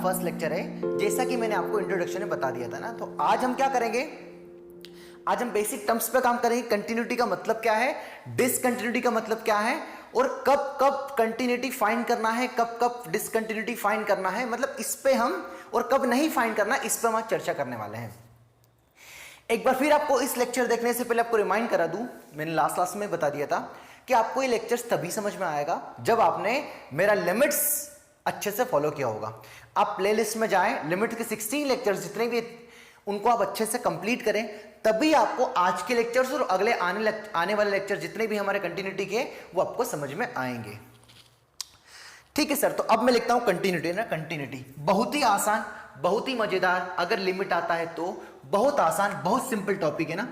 First lecture है, जैसा कि मैंने आपको इंट्रोडक्शन में बता दिया था ना। तो आज हम क्या करेंगे, आज हम बेसिक टर्म्स पे काम करेंगे। कंटिन्यूटी का मतलब क्या है, डिसकंटिन्यूटी का मतलब क्या है, और कब कब कंटिन्यूटी फाइंड करना है, कब कब डिसकंटिन्यूटी फाइंड करना है, मतलब इस पे हम, और कब नहीं फाइंड करना, इस पे हम आज चर्चा करने वाले हैं। एक बार फिर आपको इस लेक्चर देखने से पहले आपको रिमाइंड करा दूं, मैंने लास्ट क्लास में बता दिया था कि आपको ये लेक्चर्स तभी समझ में आएगा जब आपने मेरा लिमिट्स अच्छे से फॉलो किया होगा। आप प्लेलिस्ट में जाएं, लिमिट के 16 लेक्चर्स जितने भी उनको आप अच्छे से कंप्लीट करें, तभी आपको आज के लेक्चर्स और अगले आने वाले लेक्चर जितने भी हमारे कंटिन्यूटी के, वो आपको समझ में आएंगे। ठीक है सर, तो अब मैं लिखता हूं कंटिन्यूटी ना। कंटिन्यूटी बहुत ही आसान, बहुत ही मजेदार, अगर लिमिट आता है तो बहुत आसान, बहुत सिंपल टॉपिक है ना।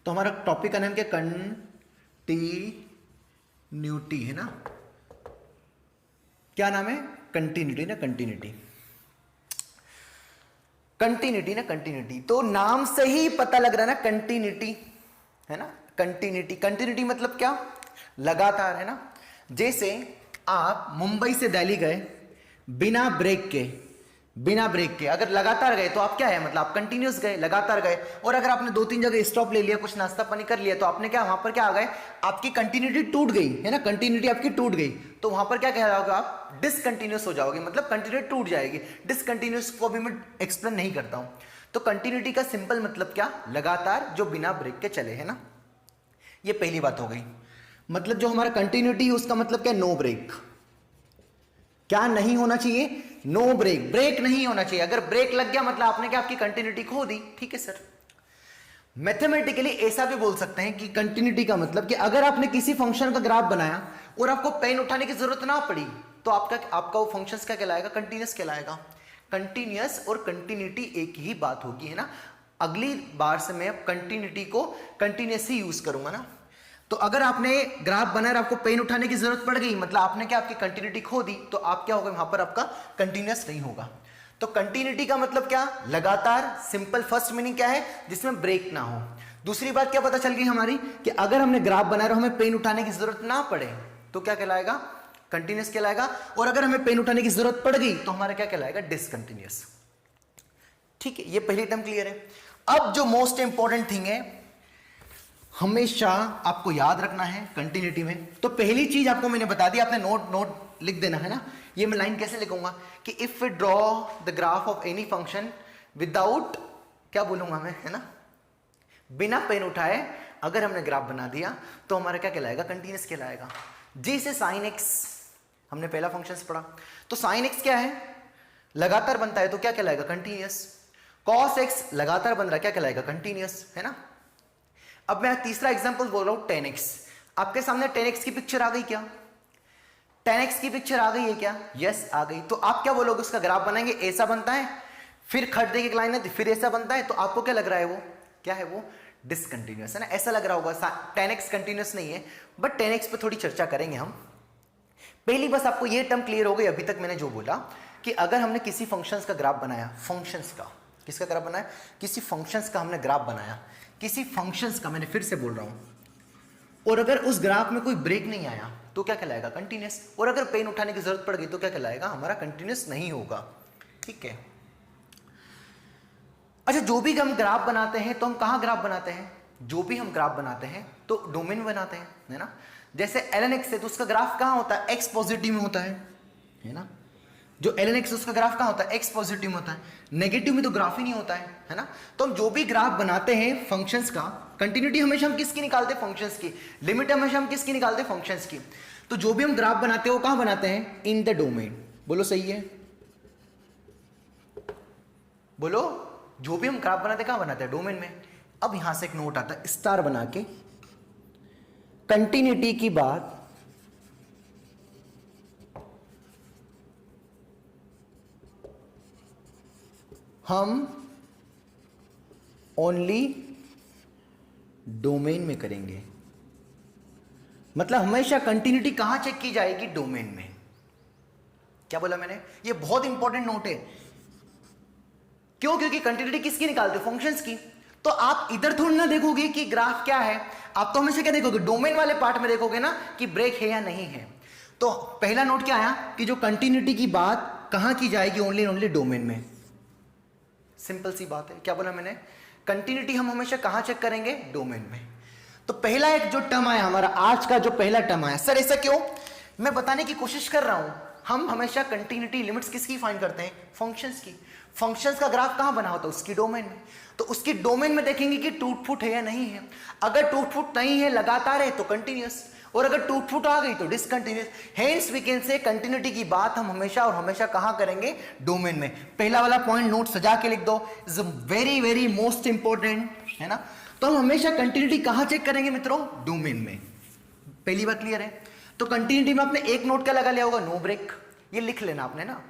तो हमारा टॉपिक का नाम क्या, कंटिन्यूटी है ना। क्या नाम है, कंटिन्यूटी ना। कंटिन्यूटी कंटिन्यूटी ना, कंटिन्यूटी तो नाम से ही पता लग रहा है ना, कंटिन्यूटी है ना। कंटिन्यूटी, कंटिन्यूटी मतलब क्या, लगातार है ना। जैसे आप मुंबई से दिल्ली गए बिना ब्रेक के, अगर लगातार गए तो आप क्या है, मतलब आप कंटिन्यूस गए, लगातार गए। और अगर आपने 2-3 जगह स्टॉप ले लिया, कुछ नाश्ता पानी कर लिया, तो आपने क्या, वहां पर क्या आ गए, आपकी कंटिन्यूटी टूट गई है ना। कंटिन्यूटी आपकी टूट गई तो वहां पर क्या कहलाओगे आप, डिसकंटिन्यूस हो जाओगे, मतलब कंटिन्यूटी टूट जाएगी। डिसकंटिन्यूस को भी मैं एक्सप्लेन नहीं करता हूं। तो कंटिन्यूटी का सिंपल मतलब क्या, लगातार जो बिना ब्रेक के चले, है ना। ये पहली बात हो गई। मतलब जो हमारा कंटिन्यूटी उसका मतलब क्या, नो ब्रेक। क्या नहीं होना चाहिए, नो ब्रेक, ब्रेक नहीं होना चाहिए। अगर ब्रेक लग गया मतलब आपने क्या, आपकी कंटिन्यूटी खो दी। ठीक है सर, मैथमेटिकली ऐसा भी बोल सकते हैं कि कंटिन्यूटी का मतलब कि अगर आपने किसी फंक्शन का ग्राफ बनाया और आपको पेन उठाने की जरूरत ना पड़ी, तो आपका वो फंक्शन क्या कहलाएगा, कंटिन्यूस कहलाएगा। कंटिन्यूस और कंटिन्यूटी एक ही बात होगी, है ना। अगली बार से मैं कंटिन्यूटी को कंटिन्यूस ही यूज करूंगा ना। तो अगर आपने ग्राफ बनाया, आपको पेन उठाने की जरूरत पड़ गई, मतलब आपने क्या, आपकी कंटिन्यूटी खो दी, तो आप क्या होगा, वहां पर आपका कंटिन्यूस नहीं होगा। तो कंटिन्यूटी का मतलब क्या, लगातार, सिंपल। फर्स्ट मीनिंग क्या है, जिसमें ब्रेक ना हो। दूसरी बात क्या पता चल गई हमारी, कि अगर हमने ग्राफ बनाया और हमें पेन उठाने की जरूरत ना पड़े, तो क्या कहलाएगा, कंटिन्यूस कहलाएगा। और अगर हमें पेन उठाने की जरूरत पड़ गई तो हमारा क्या कहलाएगा, डिसकंटिन्यूस। ठीक है, ये पहली टर्म क्लियर है। अब जो मोस्ट इंपॉर्टेंट थिंग है, हमेशा आपको याद रखना है कंटिन्यूटी में। तो पहली चीज आपको मैंने बता दी, आपने नोट लिख देना है ना। ये मैं लाइन कैसे लिखूंगा कि if we draw the graph of any function without, क्या बोलूंगा मैं, है ना, बिना पेन उठाए अगर हमने ग्राफ बना दिया तो हमारा क्या कहलाएगा, कंटिन्यूस कहलाएगा। जैसे साइन एक्स, हमने पहला फंक्शन पढ़ा, तो साइन एक्स क्या है, लगातार बनता है, तो क्या कहलाएगा, कंटिन्यूस। कॉस एक्स लगातार बन रहा है, क्या कहलाएगा, कंटिन्यूस, है ना। अब मैं तीसरा एग्जांपल बोल रहा हूं, 10x। आपके सामने 10x की पिक्चर आ गई क्या, 10x की पिक्चर आ गई है क्या, यस आ गई। तो आप क्या बोलोगे, उसका ग्राफ बनाएंगे, ऐसा बनता है, फिर खड्डे की लाइन है, फिर ऐसा बनता है, तो आपको क्या लग रहा है, वो क्या है, वो डिसकंटिन्यूस है ना। ऐसा लग रहा होगा 10x कंटिन्यूस नहीं है, बट 10x पे थोड़ी चर्चा करेंगे हम। पहली बस आपको ये टर्म क्लियर हो गई अभी तक मैंने जो बोला, कि अगर हमने किसी फंक्शंस का ग्राफ बनाया, फंक्शंस का, किसका ग्राफ बनाया, किसी फंक्शंस का हमने ग्राफ बनाया, किसी फंक्शंस का, मैंने फिर से बोल रहा हूं, और अगर उस ग्राफ में कोई ब्रेक नहीं आया तो क्या कहलाएगा, कंटिन्यूस। और अगर पेन उठाने की जरूरत पड़ गई तो क्या कहलाएगा, हमारा कंटिन्यूस नहीं होगा। ठीक है। अच्छा, जो भी हम ग्राफ बनाते हैं तो हम कहां ग्राफ बनाते हैं, जो भी हम ग्राफ बनाते हैं तो डोमेन में बनाते हैं, है ना। जैसे ln x है तो उसका ग्राफ कहां होता है, x पॉजिटिव में होता है ना। जो ln x उसका ग्राफ कहां होता है, x पॉजिटिव में होता है, नेगेटिव में तो ग्राफ ही नहीं होता है ना। तो हम जो भी ग्राफ बनाते हैं फंक्शंस का, कंटिन्यूटी हमेशा हम किसकी निकालते हैं, फंक्शंस की। लिमिट हमेशा हम किसकी निकालते हैं, फंक्शंस की। तो जो भी हम ग्राफ बनाते हैं वो कहां बनाते हैं, इन द डोमेन। बोलो सही है, बोलो, जो भी हम ग्राफ बनाते हैं कहां बनाते हैं, डोमेन में। अब यहां से एक नोट आता है, स्टार बना के, कंटिन्यूटी की बात हम ओनली डोमेन में करेंगे। मतलब हमेशा कंटिन्यूटी कहां चेक की जाएगी, डोमेन में। क्या बोला मैंने, ये बहुत इंपॉर्टेंट नोट है। क्यों, क्योंकि कंटिन्यूटी किसकी निकालते हो, फंक्शंस की। तो आप इधर थोड़ी ना देखोगे कि ग्राफ क्या है, आप तो हमेशा क्या देखोगे, डोमेन वाले पार्ट में देखोगे ना कि ब्रेक है या नहीं है। तो पहला नोट क्या आया कि जो कंटिन्यूटी की बात कहां की जाएगी? ओनली एंड ओनली डोमेन में। सिंपल सी बात है। क्या बोला मैंने? कंटिन्यूटी हम हमेशा कहां चेक करेंगे? डोमेन में। तो पहला एक जो टर्म आया हमारा, आज का जो पहला टर्म आया, सर ऐसा क्यों? मैं बताने की कोशिश कर रहा हूं, हम हमेशा कंटिन्यूटी लिमिट्स किसकी फाइंड करते हैं? फंक्शंस की। फंक्शंस का ग्राफ कहां बना होता है? उसकी डोमेन में। तो उसकी डोमेन में देखेंगे कि टूट फूट है या नहीं है। अगर टूट फूट नहीं है, लगातार है, तो कंटिन्यूअस, और अगर टूट फूट आ गई तो discontinuous. Hence we can say continuity की बात हम हमेशा और हमेशा कहां करेंगे? डोमेन में। पहला वाला पॉइंट नोट सजा के लिख दो, is very very most important, है ना। तो हम हमेशा कंटिन्यूटी कहां चेक करेंगे मित्रों? डोमेन में। पहली बात क्लियर है? तो कंटिन्यूटी में आपने एक नोट क्या लगा लिया होगा? No break. ये लिख लेना आपने ना।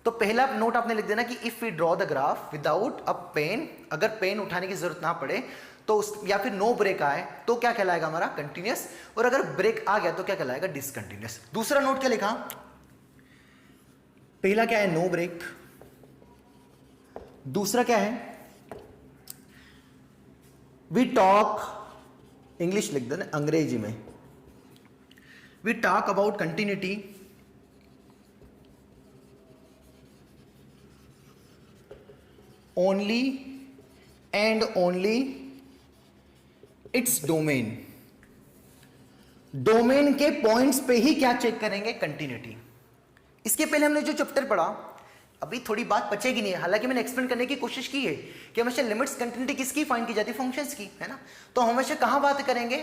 तो पहला नोट आपने लिख देना कि if we draw the graph without a pen, अगर पेन उठाने की जरूरत ना पड़े तो उस, या फिर नो ब्रेक आए तो क्या कहलाएगा हमारा? कंटिन्यूअस। और अगर ब्रेक आ गया तो क्या कहलाएगा? डिसकंटिन्यूअस। दूसरा नोट क्या लिखा? पहला क्या है? No break. दूसरा क्या है? वी टॉक, इंग्लिश लिख देना, अंग्रेजी में we talk about continuity only and only its domain. Domain के पॉइंट्स पे ही क्या चेक करेंगे? कंटिन्यूटी। इसके पहले हमने जो चैप्टर पढ़ा, अभी थोड़ी बात बचेगी नहीं, हालांकि मैंने एक्सप्लेन करने की कोशिश की है कि हमेशा लिमिट्स कंटिन्यूटी किसकी फाइंड की जाती है? फंक्शंस की, है ना। तो हमेशा कहां बात करेंगे?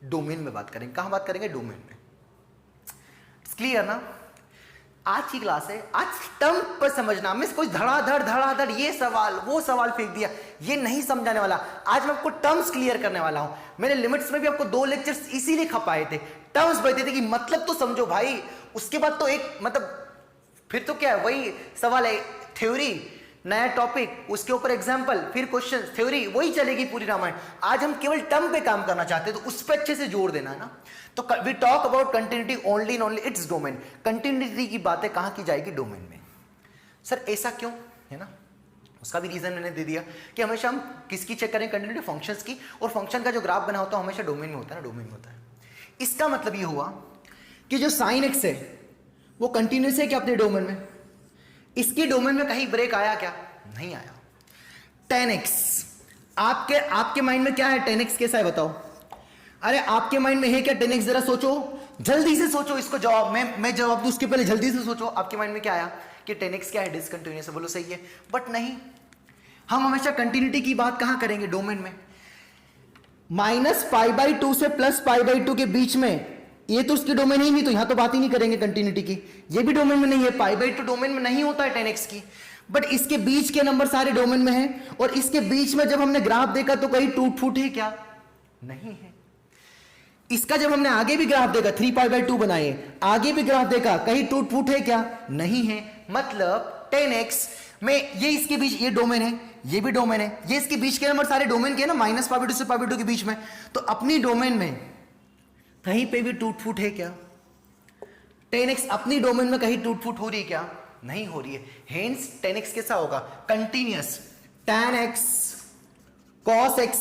डोमेन में बात करेंगे। कहां बात करेंगे? डोमेन में। क्लियर ना? आज की क्लास है, आज टर्म पर समझना। मैं कोई धड़ाधड़ ये सवाल वो सवाल फेंक दिया, ये नहीं समझाने वाला। आज मैं आपको टर्म्स क्लियर करने वाला हूं। मैंने लिमिट्स में भी आपको 2 लेक्चर्स इसीलिए खपाए थे, टर्म्स बताते थे कि मतलब तो समझो भाई। उसके बाद तो एक मतलब फिर तो क्या है, वही सवाल है, थ्योरी, नया टॉपिक, उसके ऊपर एग्जाम्पल, फिर क्वेश्चन, थ्योरी, वही चलेगी पूरी रामायण। आज हम केवल टर्म पे काम करना चाहते हैं, तो उस पर अच्छे से जोर देना है ना। तो we talk about continuity only in only its domain. Continuity की बातें कहां की जाएगी? डोमेन में। सर ऐसा क्यों? है ना, उसका भी रीजन मैंने दे दिया कि हमेशा हम किसकी चेक करें? कंटिन्यूटी फंक्शंस की। और फंक्शन का जो ग्राफ बना होता है हमेशा डोमेन में होता है ना, डोमेन में होता है। इसका मतलब ये हुआ कि जो साइन एक्स है वो कंटिन्यूस है क्या अपने डोमेन में? इसकी डोमेन में कहीं ब्रेक आया क्या? नहीं आया। tan x, आपके माइंड में क्या है? tan x कैसा है बताओ? अरे आपके माइंड में है क्या tan x? जरा सोचो, जल्दी से सोचो इसको जवाब। मैं जवाब दूं उसके पहले जल्दी से सोचो, आपके माइंड में क्या आया कि tan x क्या है? डिसकंटिन्यूअस है। बोलो सही है। बट नहीं, हम हमेशा कंटिन्यूटी की बात कहां करेंगे? डोमेन में। -π/2 से +π/2 के बीच में, ये तो उसकी डोमेन ही नहीं, तो यहां तो बात ही नहीं करेंगे कंटिन्यूटी की। ये भी डोमेन में नहीं है, π/2 डोमेन में नहीं होता है tan x की। बट इसके बीच के नंबर सारे डोमेन में हैं, और इसके बीच में जब हमने ग्राफ देखा तो कहीं टूट फूट है क्या? नहीं है। इसका जब हमने आगे भी ग्राफ देखा, 3π/2 बनाए, आगे भी ग्राफ देखा, कहीं टूट फूट है क्या? नहीं है। मतलब tan x में ये इसके बीच, ये डोमेन है, ये भी डोमेन है, ये इसके बीच के नंबर सारे डोमेन के ना, -π/2 से π/2 के बीच में। तो अपनी डोमेन में कहीं पे भी टूट फूट है क्या? tan x अपनी डोमेन में कहीं टूट फूट हो रही है क्या? नहीं हो रही है। हेंस tan x कैसा होगा? Continuous. tan x cos x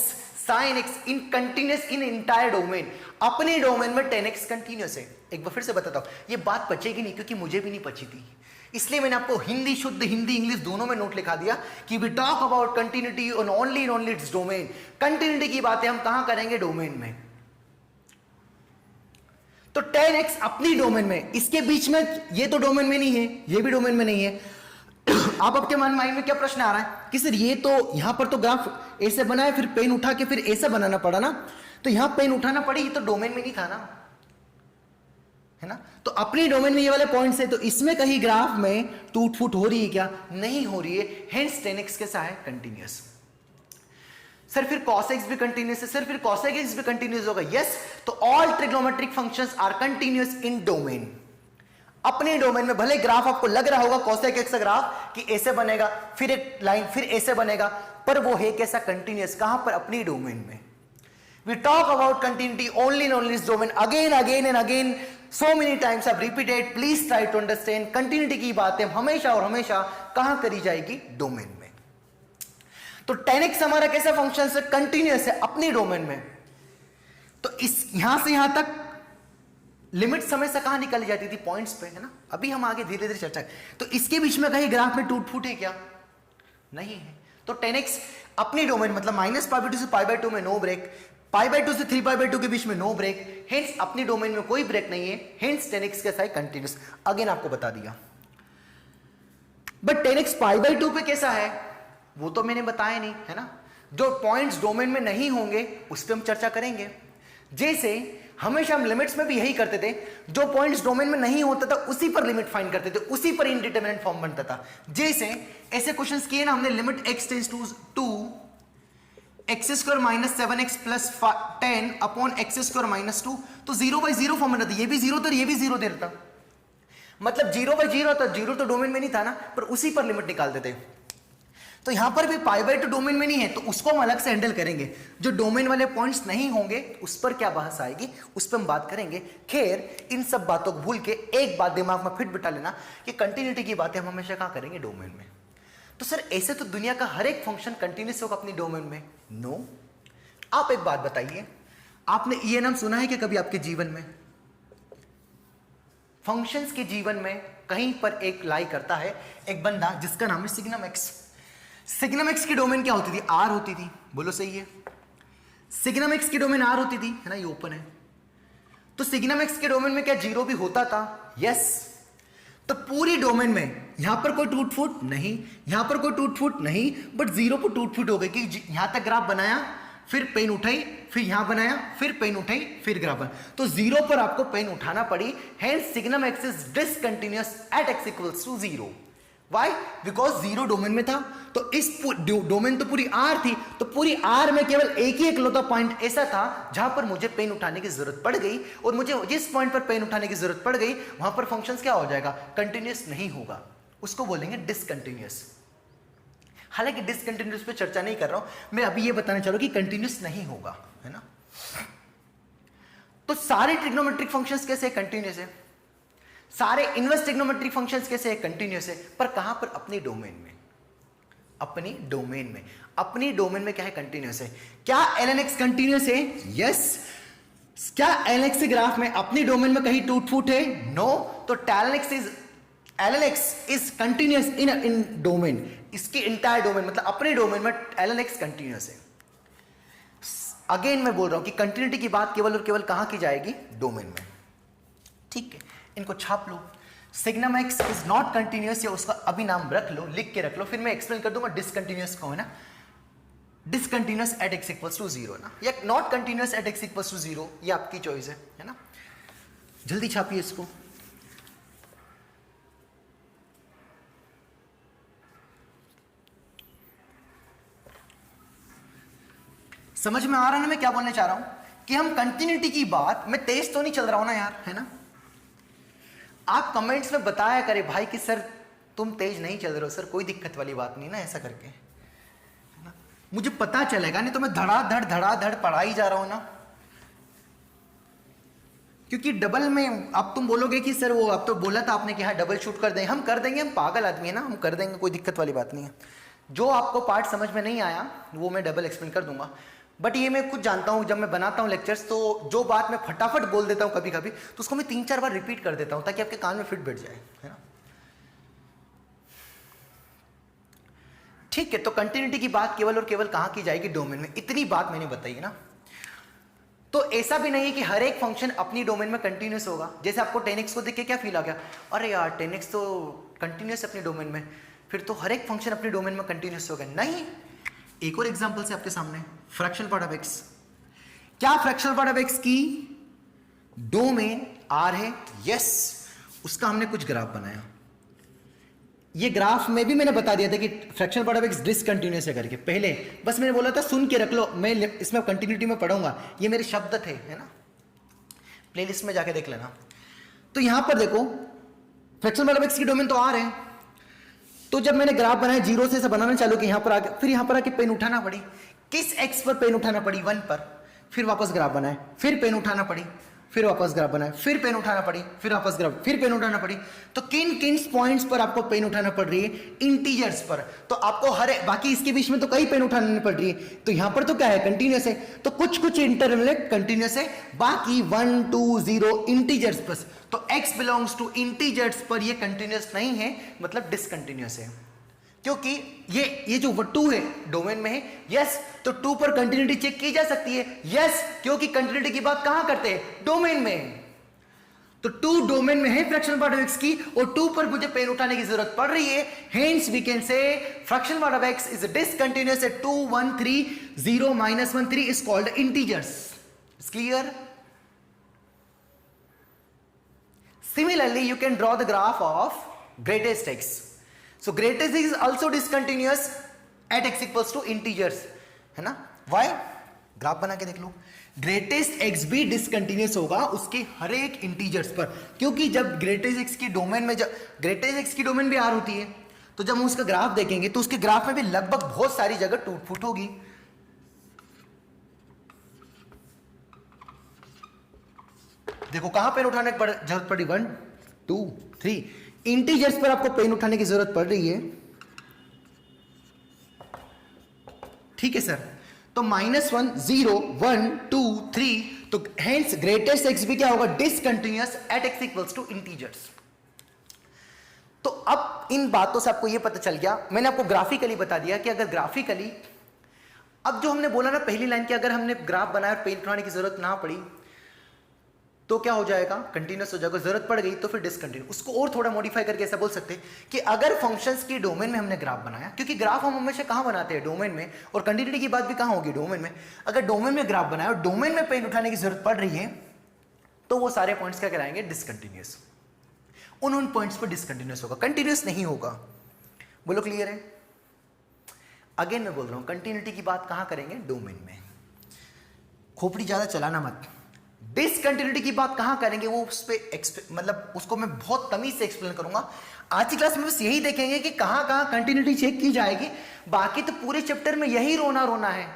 sin x इन कंटिन्यूअस इन इंटायर डोमेन। अपने डोमेन में tan x कंटिन्यूअस है। एक बार फिर से बताता हूं, ये बात बचेगी नहीं क्योंकि मुझे भी नहीं बची थी, इसलिए मैंने आपको हिंदी शुद्ध, हिंदी इंग्लिश दोनों में नोट लिखा दिया कि we talk about continuity on only in only its domain. Continuity की बातें हम कहां करेंगे? डोमेन में। तो tan x अपनी डोमेन में, इसके बीच में, ये तो डोमेन में नहीं है, ये भी डोमेन में नहीं है। आप आपके मन माइंड में क्या प्रश्न आ रहा है कि सर ये तो यहां पर तो ग्राफ ऐसे बनाया, फिर पेन उठा के फिर ऐसे बनाना पड़ा ना, तो यहां पेन उठाना पड़ी, ये तो डोमेन में नहीं था ना, है ना। तो अपनी डोमेन में ये वाले पॉइंट्स है, तो इसमें कहीं ग्राफ में टूट फूट हो रही है क्या? नहीं हो रही है। हेंस tan x कैसा है? कंटिन्यूअस। सर फिर cos x भी कंटिन्यूअस है, सर फिर cos x भी कंटिन्यूअस होगा। यस, तो all trigonometric functions are continuous in domain. अपने डोमेन में भले ग्राफ आपको लग रहा होगा cos x का ग्राफ कि ऐसे बनेगा, फिर एक लाइन, फिर ऐसे बनेगा, पर वो है कैसा? कंटिन्यूअस। कहां पर? अपनी डोमेन में। We talk about continuity only in only this domain. Again again and again, so many times I've repeated, please try to understand। कंटिन्यूटी की बातें हमेशा और हमेशा कहां करी जाएगी? डोमेन में। तो tan x हमारा कैसा फंक्शन है? कंटिन्यूअस है अपनी डोमेन में। तो इस यहां से यहां तक लिमिट समय से कहां निकाली जाती थी? पॉइंट्स पे, है ना। अभी हम आगे धीरे धीरे चर्चा करें। तो इसके बीच में कहीं ग्राफ में टूट फूट है क्या? नहीं है। तो 10x अपनी डोमेन मतलब -π/2 से π/2 में नो ब्रेक, π/2 से 3π/2 के बीच में नो ब्रेक, हेंस अपनी डोमेन में कोई ब्रेक नहीं है, हेंस 10x कैसा है? कंटिन्यूस। अगेन आपको बता दिया। बट 10x π/2 पे कैसा है वो तो मैंने बताया नहीं, है ना। जो पॉइंट्स डोमेन में नहीं होंगे उस पर हम चर्चा करेंगे। जैसे हमेशा हम लिमिट्स में भी यही करते थे, जो पॉइंट्स डोमेन में नहीं होता था उसी पर लिमिट फाइंड करते थे, उसी पर इंडिटरमिनेट फॉर्म बनता था। जैसे ऐसे क्वेश्चंस किए ना हमने, limit x tends to x² - 7x + 10 upon x² - 2, तो 0/0 फॉर्म बनता था। ये भी 0 था, ये भी 0 दे रहा था, मतलब 0/0 था। 0 तो डोमेन में नहीं था ना, पर उसी पर लिमिट निकालते थे। तो यहां पर भी π/2 डोमेन में नहीं है, तो उसको हम अलग से हैंडल करेंगे। जो डोमेन वाले पॉइंट्स नहीं होंगे उस पर क्या बहस आएगी, उस पर हम बात करेंगे। खैर, इन सब बातों को भूल के एक बात दिमाग में फिट बिठा लेना कि कंटिन्यूटी की बातें हम हमेशा कहां करेंगे? डोमेन में। तो सर ऐसे तो दुनिया का हर एक फंक्शन कंटिन्यूस होगा अपनी डोमेन में? नो। आप एक बात बताइए, आपने ये नाम सुना है कि कभी आपके जीवन में? फंक्शंस के जीवन में कहीं पर एक लाई करता है एक बंदा जिसका नाम है सिग्नम एक्स। सिग्नम एक्स की डोमेन क्या होती थी? आर होती थी। बोलो सही है। सिग्नम एक्स की डोमेन आर होती थी, है ना, ये ओपन है। तो सिग्नम एक्स के डोमेन में क्या 0 भी होता था? यस। तो पूरी डोमेन में यहां पर कोई टूट फूट नहीं, यहां पर कोई टूट फूट नहीं, बट 0 पर टूट फूट हो गई कि यहां तक ग्राफ बनाया, फिर पेन उठाई, फिर यहां बनाया, फिर पेन उठाई, फिर ग्राफ बना, तो 0 पर आपको पेन उठाना पड़ी। Hence signum x is discontinuous at x = 0। Why? Because 0 domain में था। तो इस डोमेन तो पूरी R थी, तो पूरी R में केवल एक ही एकलौता पॉइंट ऐसा था जहां पर मुझे पेन उठाने की जरूरत पड़ गई, और मुझे जिस पॉइंट पर पेन उठाने की जरूरत पड़ गई वहां पर फंक्शंस क्या हो जाएगा? कंटिन्यूअस नहीं होगा, उसको बोलेंगे डिसकंटिन्यूअस। हालांकि डिसकंटिन्यूअस पे चर्चा नहीं कर रहा हूं मैं, अभी ये बताना चाह रहा हूं कि कंटिन्यूअस नहीं होगा, है ना। तो सारे ट्रिग्नोमेट्रिक फंक्शंस कैसे कंटिन्यूअस है? सारे इनवर्स ट्रिग्नोमेट्रिक फंक्शंस कैसे कंटिन्यूअस है? पर कहां पर? अपनी डोमेन में। अपनी डोमेन में, अपनी डोमेन में क्या है? कंटिन्यूअस है। क्या ln x कंटिन्यूअस है? यस। क्या ln x के ग्राफ में अपनी डोमेन में कहीं टूट फूट है? नो। तो ln x is continuous in domain, इसकी इंटायर डोमेन मतलब अपनी डोमेन में ln x कंटिन्यूअस है। अगेन मैं बोल रहा हूं कि कंटिन्यूटी की बात केवल और केवल कहां की जाएगी? डोमेन में। ठीक है, इनको छाप लो। Signum x is not continuous, या उसका अभी नाम रख लो, लिख के रख लो, फिर मैं एक्सप्लेन कर दूंगा डिसकंटिन्यूअस को, है ना। डिसकंटिन्यूअस एट x = 0 ना, या नॉट कंटिन्यूअस एट x = 0, ये आपकी चॉइस है ना। जल्दी छापिए इसको। समझ में आ रहा है ना मैं क्या बोलने चाह रहा हूं? कि हम कंटिन्यूटी की बात, मैं तेज तो नहीं चल रहा हूं ना यार, है ना। आप कमेंट्स में बताया करें भाई कि सर तुम तेज नहीं चल रहे हो, सर कोई दिक्कत वाली बात नहीं ना, ऐसा करके, है ना। मुझे पता चलेगा, नहीं तो मैं धड़ाधड़ पढ़ाई जा रहा हूं ना। क्योंकि डबल में अब तुम बोलोगे कि सर वो अब तो बोला था आपने कि हाँ डबल शूट कर दें, हम कर देंगे, हम पागल आदमी है ना, हम कर देंगे, कोई दिक्कत वाली बात नहीं है। जो आपको पार्ट समझ में नहीं आया वो मैं डबल एक्सप्लेन कर दूंगा। बट ये मैं खुद जानता हूँ, जब मैं बनाता हूँ लेक्चर्स तो जो बात मैं फटाफट बोल देता हूँ कभी कभी, तो उसको मैं 3-4 बार रिपीट कर देता हूँ ताकि आपके कान में फिट बैठ जाए, है ना। ठीक है, तो कंटिन्यूटी की बात केवल और केवल कहाँ की जाएगी? डोमेन में। इतनी बात मैंने बताई ना। तो ऐसा भी नहीं है कि हर एक फंक्शन अपनी डोमेन में कंटिन्यूस होगा। जैसे आपको 10x को देख के क्या फील आ गया, अरे यार 10x तो कंटिन्यूस अपनी डोमेन में, फिर तो हर एक फंक्शन अपनी डोमेन में कंटिन्यूस होगा। नहीं, एक और एग्जांपल से आपके सामने, फ्रैक्शनल पार्ट ऑफ x। क्या फ्रैक्शनल पार्ट ऑफ x की डोमेन R है? यस। उसका हमने कुछ ग्राफ बनाया। ये ग्राफ में भी मैंने बता दिया था कि fractional part of x discontinuous है करके, पहले बस मैंने बोला था सुन के रख लो, मैं इसमें कंटिन्यूटी में पढ़ूंगा, ये मेरे शब्द थे, है ना। प्लेलिस्ट में जाके देख लेना। तो यहां पर देखो फ्रैक्शनल पार्ट ऑफ x की डोमेन तो R है। तो जब मैंने ग्राफ बनाया 0 से बनाना चालू किया, यहां पर आके, फिर यहां पर आके पेन उठाना पड़ी। किस x पर पेन उठाना पड़ी? 1 पर। फिर वापस ग्राफ बनाए, फिर पेन उठाना पड़ी, फिर वापस ग्राफ बनाए, फिर पेन उठाना पड़ी, फिर वापस ग्राफ, फिर पेन उठाना पड़ी। तो किन किन पॉइंट्स पर आपको पेन उठाना पड़ रही है? इंटीजर्स पर। तो आपको हर बाकी इसके बीच में तो कई पेन उठानी पड़ रही है, तो यहां पर तो क्या है? कंटिन्यूअस है। तो कुछ कुछ इंटरवल में कंटिन्यूअस है, बाकी 1 2 0 इंटीजर्स पर। तो x बिलोंग्स टू इंटीजर्स पर ये कंटिन्यूअस नहीं है, मतलब डिसकंटिन्यूअस है, क्योंकि ये जो 2 है डोमेन में है। यस, तो 2 पर कंटिन्यूटी चेक की जा सकती है। यस, क्योंकि कंटिन्यूटी की बात कहां करते हैं? डोमेन में। तो 2 डोमेन में है फ्रैक्शनल पार्ट ऑफ x की, और 2 पर मुझे पेन उठाने की जरूरत पड़ रही है। Hence we can say fractional part of x is discontinuous at 2 1 3 0 -1 3 is called integers. Is clear? Similarly, you can draw the graph of greatest x. So greatest x is also discontinuous at x equals to integers, है ना? Why? Graph बना के देख लो। Greatest x भी discontinuous होगा उसके हर एक integers पर, क्योंकि जब ग्रेटेस्ट एक्स की डोमेन में, जब ग्रेटेस्ट एक्स की डोमेन भी आर होती है, तो जब हम उसका ग्राफ देखेंगे तो उसके ग्राफ में भी लगभग बहुत सारी जगह टूट फूट होगी। देखो कहां पेन उठाने की जरूरत पड़ी? 1 2 3 इंटीजर्स पर आपको पेन उठाने की जरूरत पड़ रही है। ठीक है सर। तो -1 0 1 2 3, तो हेंस ग्रेटेस्ट एक्स भी क्या होगा? Discontinuous at x equals to integers. तो अब इन बातों से आपको यह पता चल गया, मैंने आपको ग्राफिकली बता दिया कि अगर ग्राफिकली, अब जो हमने बोला ना पहली लाइन की, अगर हमने ग्राफ बनाया और पेन उठाने की जरूरत ना पड़ी तो क्या हो जाएगा? कंटिन्यूअस हो जाएगा। जरूरत पड़ गई तो फिर डिसकंटिन्यूअस। उसको और थोड़ा मॉडिफाई करके ऐसा बोल सकते हैं कि अगर फंक्शंस की डोमेन में हमने ग्राफ बनाया, क्योंकि ग्राफ हम हमेशा कहां बनाते हैं? डोमेन में, और कंटिन्यूटी की बात भी कहां होगी? डोमेन में। अगर डोमेन में ग्राफ बनाया और डोमेन में पेन उठाने की जरूरत पड़ रही है, तो वो सारे पॉइंट्स क्या कहलाएंगे? डिसकंटिन्यूअस। उन पॉइंट्स पर डिसकंटिन्यूअस होगा, कंटिन्यूअस नहीं होगा। बोलो क्लियर है? अगेन मैं बोल रहा हूं, कंटिन्यूटी की बात कहां करेंगे? डोमेन में। खोपड़ी ज्यादा चलाना मत। डिसकंटिन्यूटी की बात कहां करेंगे? वो उस पे मतलब उसको मैं बहुत तमीज से एक्सप्लेन करूंगा। आज की क्लास में बस यही देखेंगे कि कहां कहां कंटिन्यूटी चेक की जाएगी, बाकी तो पूरे चैप्टर में यही रोना है।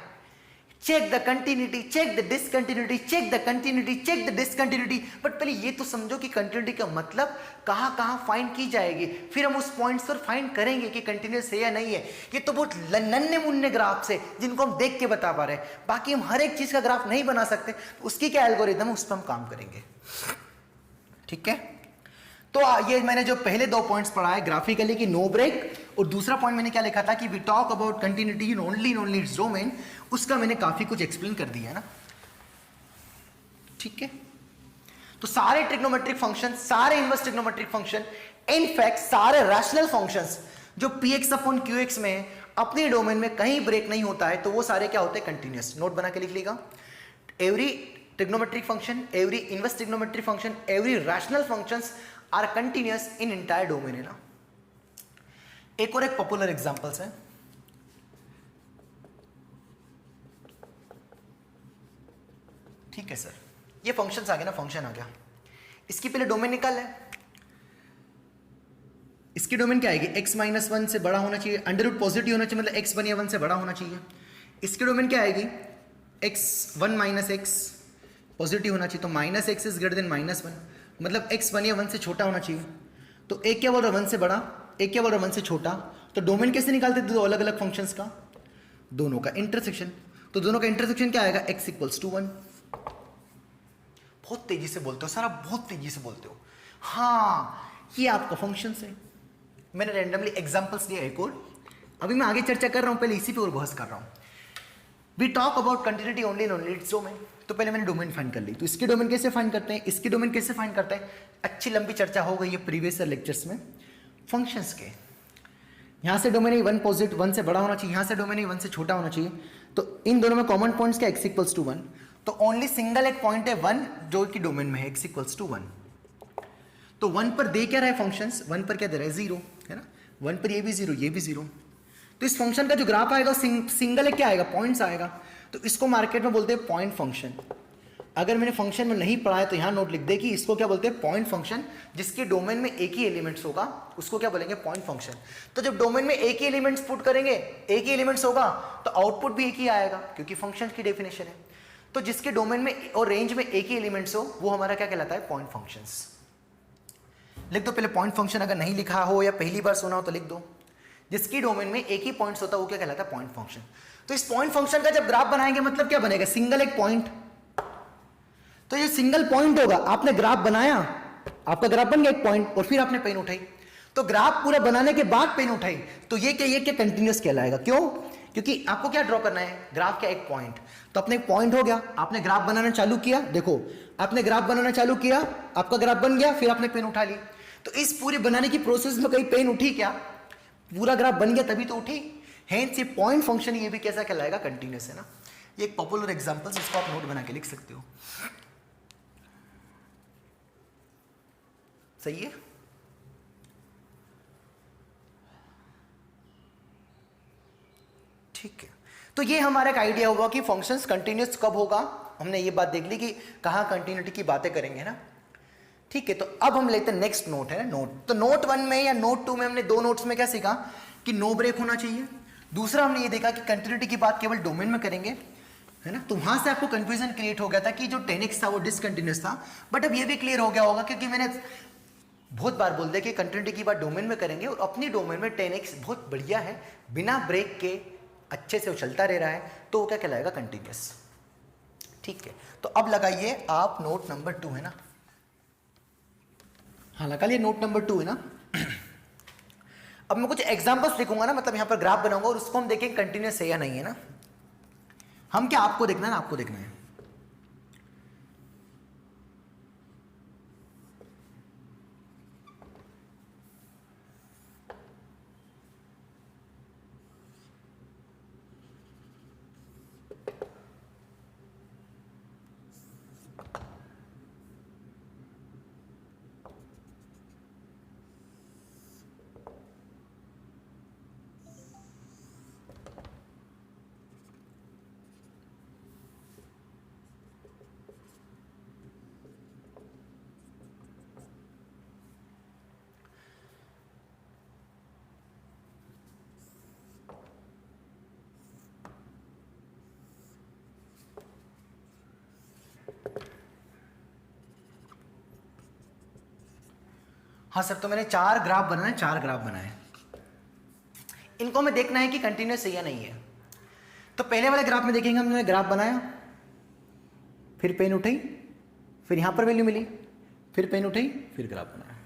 Check the continuity, check the discontinuity, check the continuity, check the discontinuity. But पहले ये तो समझो कि कंटिन्यूटी का मतलब कहां कहां फाइंड की जाएगी, फिर हम उस पॉइंट्स पर फाइंड करेंगे कि कंटिन्यूअस है या नहीं है। ये तो बहुत नन्हे मुन्ने ग्राफ्स है जिनको हम देख के बता पा रहे हैं, बाकी हम हर एक चीज का ग्राफ नहीं बना सकते। उसकी क्या एल्गोरिथम है, उस पर हम काम करेंगे। ठीक है? तो ये मैंने जो पहले 2 पॉइंट्स पढ़ा है ग्राफिकली कि नो ब्रेक, और दूसरा पॉइंट मैंने क्या लिखा था कि we talk about continuity in only its domain, उसका मैंने काफी कुछ एक्सप्लेन कर दिया है ना। ठीक है? तो सारे ट्रिग्नोमेट्रिक फंक्शन, सारे इनवर्स ट्रिग्नोमेट्रिक फंक्शन, इनफैक्ट सारे रैशनल फंक्शंस जो px अपॉन qx में है, अपने डोमेन में कहीं ब्रेक नहीं होता है, तो वो सारे क्या होते हैं? कंटिन्यूअस। नोट बना के लिख लीजिएगा। Every trigonometric function, every inverse trigonometric function, every rational functions are continuous in entire domain, है ना। एक और एक पॉपुलर एग्जांपल्स है। ठीक है सर, ये फंक्शंस आ गए ना, फंक्शन आ गया। इसकी पहले डोमेन निकाल है। इसकी डोमेन क्या आएगी? x -1 से बड़ा होना चाहिए, अंडर रूट पॉजिटिव होना चाहिए, मतलब x 1 या 1 से बड़ा होना चाहिए। इसकी डोमेन क्या आएगी? x 1 - x पॉजिटिव होना चाहिए, तो -x इज ग्रेटर देन -1, मतलब x 1 या 1 से छोटा होना चाहिए। तो एक क्या बोल रहा है? 1 से बड़ा, एक क्या बोल रहा है? 1 से छोटा। तो डोमेन कैसे निकालते थे? दो अलग अलग फंक्शंस का, दोनों का इंटरसेक्शन। तो दोनों का इंटरसेक्शन क्या आएगा? x = 1। बहुत तेजी से बोलते हो सारा, बहुत तेजी से बोलते हो। हाँ, ये आपका फंक्शन है। मैंने रैंडमली एग्जांपल्स दिया एक और, अभी मैं आगे चर्चा कर रहा हूं, पहले इसी पे और बहस कर रहा हूं। We talk about continuity only its domain. तो पहले मैंने डोमेन फाइंड कर ली, तो इसकी डोमेन कैसे फाइंड करते हैं, इसकी डोमेन कैसे फाइंड करते हैं, अच्छी लंबी चर्चा हो गई है प्रीवियस लेक्चर्स में। फंक्शंस के यहां से डोमेन 1 पॉजिटिव 1 से बड़ा होना चाहिए, यहां से डोमेन 1 से छोटा होना चाहिए। तो इन दोनों में कॉमन पॉइंट्स क्या? x = 1। तो ओनली सिंगल एक पॉइंट है 1 जो कि डोमेन में है, x = 1। तो 1 पर दे क्या रहा है फंक्शंस? 1 पर क्या दे रहा है? 0, है ना। 1 पर ये भी 0, ये भी 0। तो इस फंक्शन का जो ग्राफ आएगा सिंगल एक क्या आएगा? पॉइंट्स आएगा। तो इसको मार्केट में बोलते हैं पॉइंट फंक्शन। अगर मैंने फंक्शन में नहीं पढ़ा है तो यहां नोट लिख दे कि इसको क्या बोलते हैं? Point function. जिसके डोमेन में एक ही एलिमेंट्स होगा उसको क्या बोलेंगे? Point function. तो जब डोमेन में एक ही एलिमेंट्स पुट करेंगे, एक ही एलिमेंट्स होगा, तो आउटपुट भी एक ही आएगा, क्योंकि फंक्शन की डेफिनेशन है। तो जिसके डोमेन में और रेंज में एक ही एलिमेंट्स हो वो हमारा क्या कहलाता है, पॉइंट फंक्शंस। लिख दो पहले पॉइंट फंक्शन, अगर नहीं लिखा हो या पहली बार सुना हो तो लिख दो। जिसकी डोमेन में एक ही पॉइंट्स होता है वो क्या कहलाता है, पॉइंट फंक्शन। तो इस पॉइंट फंक्शन का जब ग्राफ बनाएंगे मतलब क्या बनेगा, सिंगल एक पॉइंट। तो ये सिंगल पॉइंट होगा, आपने ग्राफ बनाया, आपका ग्राफ बन गया एक पॉइंट, और फिर आपने पेन उठाई, तो ग्राफ पूरा बनाने के बाद पेन उठाई, तो ये क्या कंटिन्यूअस कहलाएगा। क्यों? क्योंकि आपको क्या ड्रॉ करना है, ग्राफ का एक पॉइंट। तो अपने एक पॉइंट हो गया, आपने ग्राफ बनाना चालू किया, देखो आपने ग्राफ बनाना चालू किया, आपका ग्राफ बन गया, फिर आपने पेन उठा ली। तो इस पूरे बनाने की प्रोसेस में कहीं पेन उठी क्या, पूरा ग्राफ बन गया तभी तो उठी। हेंस ये पॉइंट फंक्शन ये भी कैसा कहलाएगा, कंटिन्यूअस, है ना। ये एक पॉपुलर एग्जांपल, इसको आप नोट बना के लिख सकते हो। सही है। ठीक है, तो ये हमारा एक आइडिया होगा कि फंक्शंस कंटिन्यूअस कब होगा। हमने ये बात देख ली कि कहाँ कंटिन्यूटी की बातें करेंगे ना। ठीक है, तो अब हम लेते हैं नेक्स्ट नोट, है ना, नोट। तो नोट 1 में या नोट 2 में हमने दो नोट्स में क्या सीखा कि नो ब्रेक होना चाहिए। दूसरा हमने ये देखा कि कंटिन्यूटी की बात केवल डोमेन में करेंगे, है ना। तो वहां से आपको कंफ्यूजन क्रिएट हो गया था कि जो 10x था वो डिसकंटिन्यूअस था, बट अब ये भी क्लियर हो गया होगा क्योंकि मैंने बहुत बार बोल दिया कि कंटिन्यूटी की बात डोमेन में करेंगे, और अपनी डोमेन में 10x बहुत बढ़िया है, बिना ब्रेक के अच्छे से वो चलता रह रहा है, तो वो क्या कहलाएगा, कंटिन्यूअस। ठीक है, तो अब लगाइए आप नोट नंबर 2, है ना। हाँ लगा लिए, नोट नंबर 2 है ना। अब मैं कुछ एग्जांपल्स लिखूंगा ना, मतलब यहां पर ग्राफ बनाऊंगा और उसको हम देखेंगे कंटिन्यूअस है या नहीं, है ना। हम क्या, आपको देखना है ना, आपको देखना है। हाँ सर, तो मैंने 4 ग्राफ बनाए, 4 ग्राफ बनाए, इनको हमें देखना है कि कंटिन्यूअस है या नहीं है। तो पहले वाले ग्राफ में देखेंगे, हमने ग्राफ बनाया, फिर पेन उठाई, फिर यहां पर वैल्यू मिली, फिर पेन उठाई, फिर ग्राफ बनाया।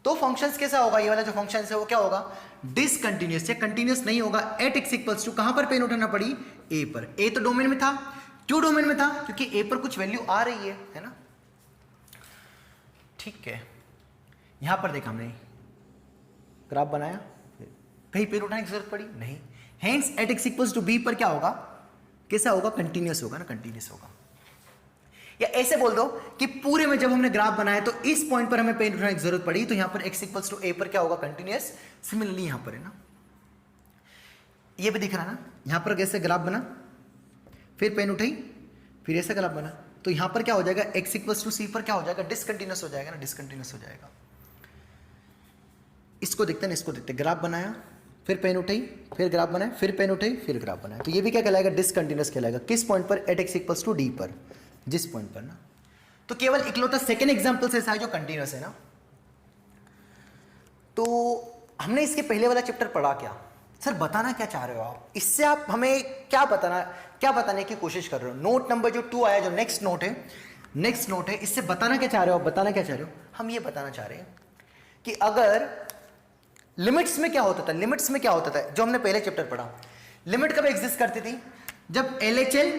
तो फंक्शंस कैसा होगा, ये वाला जो फंक्शन है वो क्या होगा, डिसकंटिन्यूअस या कंटिन्यूअस नहीं होगा। एट x इक्वल्स टू, कहां पर पेन उठाना पड़ी, ए पर। ए तो डोमेन में था, क्यों डोमेन में था, क्योंकि ए पर कुछ वैल्यू आ रही है ना। ठीक है, यहां पर देखा हमने ग्राफ बनाया, कहीं पेन उठाने की जरूरत पड़ी नहीं। Hence at x equals to b पर क्या होगा, कैसा होगा, कंटिन्यूअस होगा ना, कंटिन्यूअस होगा। या ऐसे बोल दो कि पूरे में जब हमने ग्राफ बनाया तो इस पॉइंट पर हमें पेन उठाने की जरूरत पड़ी, तो यहां पर x इक्वल्स टू a पर क्या होगा, कंटिन्यूअस। सिमिलरली यहां पर है ना, ये भी दिख रहा ना, यहां पर कैसे ग्राफ बना, फिर पेन उठाई, फिर ऐसा ग्राफ बना, तो यहां पर क्या हो जाएगा, x इक्वल्स टू c पर क्या हो जाएगा, डिसकंटिन्यूअस हो जाएगा ना, डिसकंटिन्यूअस हो जाएगा। इसको देखते हैं, इसको देखते हैं, ग्राफ बनाया, फिर पेन उठाई, फिर ग्राफ बनाया, फिर पेन उठाई, फिर ग्राफ बनाया, तो ये भी क्या कहलाएगा, डिसकंटिन्यूअस कहलाएगा। किस पॉइंट पर, at x equals to d पर, जिस पॉइंट पर ना। तो केवल इकलौता सेकेंड एग्जांपल से ऐसा है जो कंटिन्यूअस है ना। तो हमने इसके पहले वाला चैप्टर पढ़ा क्या, सर बताना क्या चाह रहे हो आप, इससे आप हमें क्या बताने की कोशिश कर रहे हो। नोट नंबर जो 2 आया, जो नेक्स्ट नोट है, इससे बताना क्या चाह रहे हो आप, बताना क्या चाह रहे हो। हम ये बताना चाह रहे हैं कि अगर लिमिट्स में क्या होता था, जो हमने पहले चैप्टर पढ़ा, लिमिट कब एग्जिस्ट करती थी, जब LHL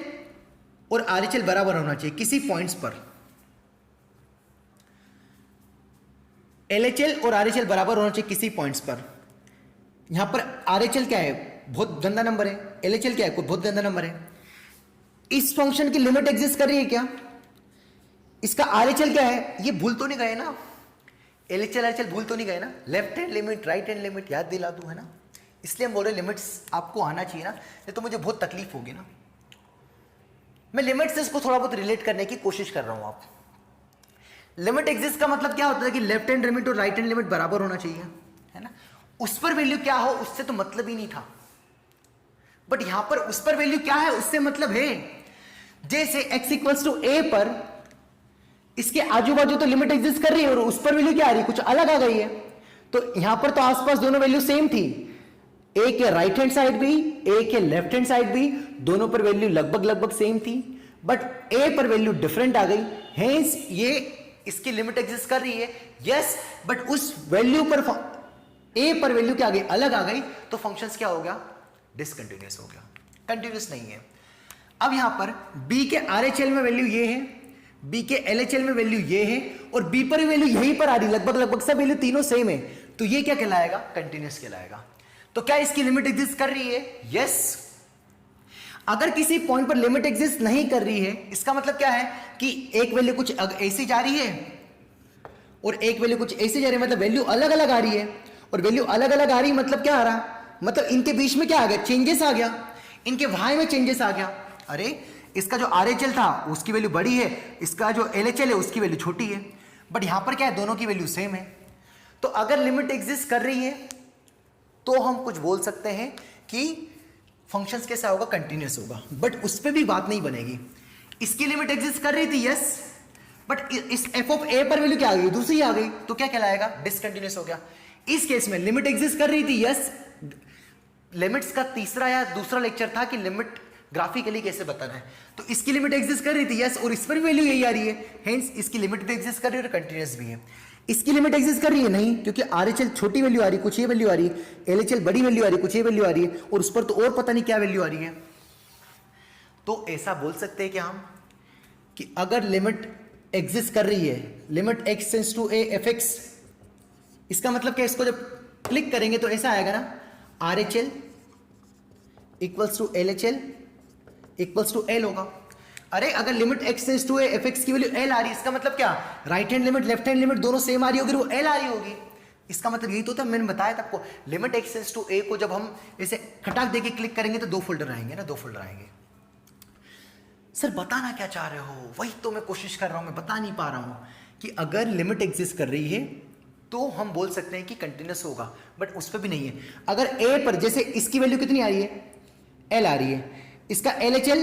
और RHL बराबर होना चाहिए किसी पॉइंट्स पर। LHL और RHL बराबर होना चाहिए किसी पॉइंट्स पर। यहां पर RHL क्या है, बहुत गंदा नंबर है, LHL क्या है, कोई बहुत गंदा नंबर है। इस फंक्शन की लिमिट एग्जिस्ट कर रही है क्या, इसका RHL क्या है, ये भूल तो नहीं गए ना, LHL RHL भूल तो नहीं गए ना, left hand limit, right hand limit याद दिला दूं, है ना। इसलिए हम बोल रहे लिमिट्स आपको आना चाहिए ना, नहीं तो मुझे बहुत तकलीफ होगी ना। मैं लिमिट से इसको थोड़ा बहुत रिलेट करने की कोशिश कर रहा हूं। आप लिमिट एग्जिस्ट का मतलब क्या होता है कि लेफ्ट हैंड लिमिट और राइट हैंड लिमिट बराबर होना चाहिए, है ना। उस पर वैल्यू क्या हो उससे तो मतलब ही नहीं था, बट यहां पर उस पर वैल्यू क्या है उससे मतलब है। जैसे x इक्वल्स टू ए पर इसके आजू बाजू तो लिमिट एग्जिस्ट कर रही है और उस पर वैल्यू क्या आ रही है, कुछ अलग आ गई है। तो यहां पर तो आसपास दोनों वैल्यू सेम थी, ए के राइट हैंड साइड भी ए के लेफ्ट हैंड साइड भी दोनों पर वैल्यू लगभग लगभग सेम थी, बट ए पर वैल्यू डिफरेंट आ गई। हेंस ये इसकी लिमिट एग्जिस्ट कर रही है, यस, बट उस वैल्यू पर ए पर वैल्यू क्या आ गई, अलग आ गई, तो फंक्शंस क्या हो गया, डिसकंटिन्यूअस हो गया, कंटिन्यूअस नहीं है। अब यहां पर बी के आरएचएल में वैल्यू ये है, बी के एलएचएल में वैल्यू ये है, और बी पर वैल्यू यहीं पर आ रही, लगभग लगभग सब वैल्यू तीनों सेम है, तो ये क्या कहलाएगा, कंटिन्यूअस कहलाएगा। तो क्या इसकी लिमिट एग्जिस्ट कर रही है, यस। अगर किसी पॉइंट पर लिमिट एग्जिस्ट नहीं कर रही है, इसका मतलब क्या है कि एक वैल्यू कुछ ऐसी जा रही है और एक वैल्यू कुछ ऐसी जा रही है, मतलब वैल्यू अलग अलग आ रही है, और वैल्यू अलग अलग आ रही है मतलब क्या आ रहा, मतलब इनके बीच में क्या आ गया, चेंजेस आ गया, इनके वाई में चेंजेस आ गया। अरे इसका जो आरएचएल था उसकी वैल्यू बड़ी है, इसका जो एलएचएल है उसकी वैल्यू छोटी है, बट यहां पर क्या है, दोनों की वैल्यू सेम है। तो अगर लिमिट एग्जिस्ट कर रही है तो हम कुछ बोल सकते हैं कि फंक्शंस कैसा होगा, कंटिन्यूअस होगा, बट उस पर भी बात नहीं बनेगी। इसकी लिमिट एग्जिस्ट कर रही थी, यस, बट इस एफ ऑफ ए पर वैल्यू क्या आ गई, दूसरी आ गई, तो क्या कहलाएगा, डिसकंटिन्यूअस हो गया। इस केस में लिमिट एग्जिस्ट कर रही थी, यस, लिमिट्स का तीसरा या दूसरा लेक्चर था कि लिमिट ग्राफिकली कैसे बताना है, तो इसकी लिमिट एग्जिस्ट कर रही थी, यस, और इस पर भी वैल्यू यही आ रही है, हेंस इसकी लिमिट भी एग्जिस्ट कर रही है और कंटिन्यूअस भी है। इसकी लिमिट एग्जिस्ट कर रही है नहीं, क्योंकि आरएचएल छोटी वैल्यू आ रही, कुछ ये वैल्यू आ रही है, एलएचएल बड़ी वैल्यू आ रही, कुछ ये वैल्यू आ रही है, और उस पर तो और पता नहीं क्या वैल्यू आ रही है। तो ऐसा बोल सकते हैं कि हम कि अगर लिमिट एग्जिस्ट कर रही है, limit x tends to a f x, इसका मतलब क्या, इसको जब क्लिक करेंगे तो ऐसा आएगा ना, R H L equals to L H L equals to L होगा। अरे अगर limit x tends to a f x की वैल्यू एल आ रही है, इसका मतलब क्या, right hand limit left hand limit दोनों सेम आ रही होगी, वो एल आ रही होगी। इसका मतलब यही तो था, मैंने बताया था आपको, लिमिट एक्स टेंड्स टू ए को जब हम ऐसे खटाक देके क्लिक करेंगे तो दो फोल्डर आएंगे ना, दो फोल्डर आएंगे। सर बताना क्या चाह रहे हो, वही तो मैं कोशिश कर रहा हूं, मैं बता नहीं पा रहा हूं कि अगर लिमिट एग्जिस्ट कर रही है तो हम बोल सकते हैं कि कंटिन्यूअस होगा, बट उस पर भी नहीं है। अगर ए पर जैसे इसकी वैल्यू कितनी आ रही है, एल आ रही है, इसका एल एच एल,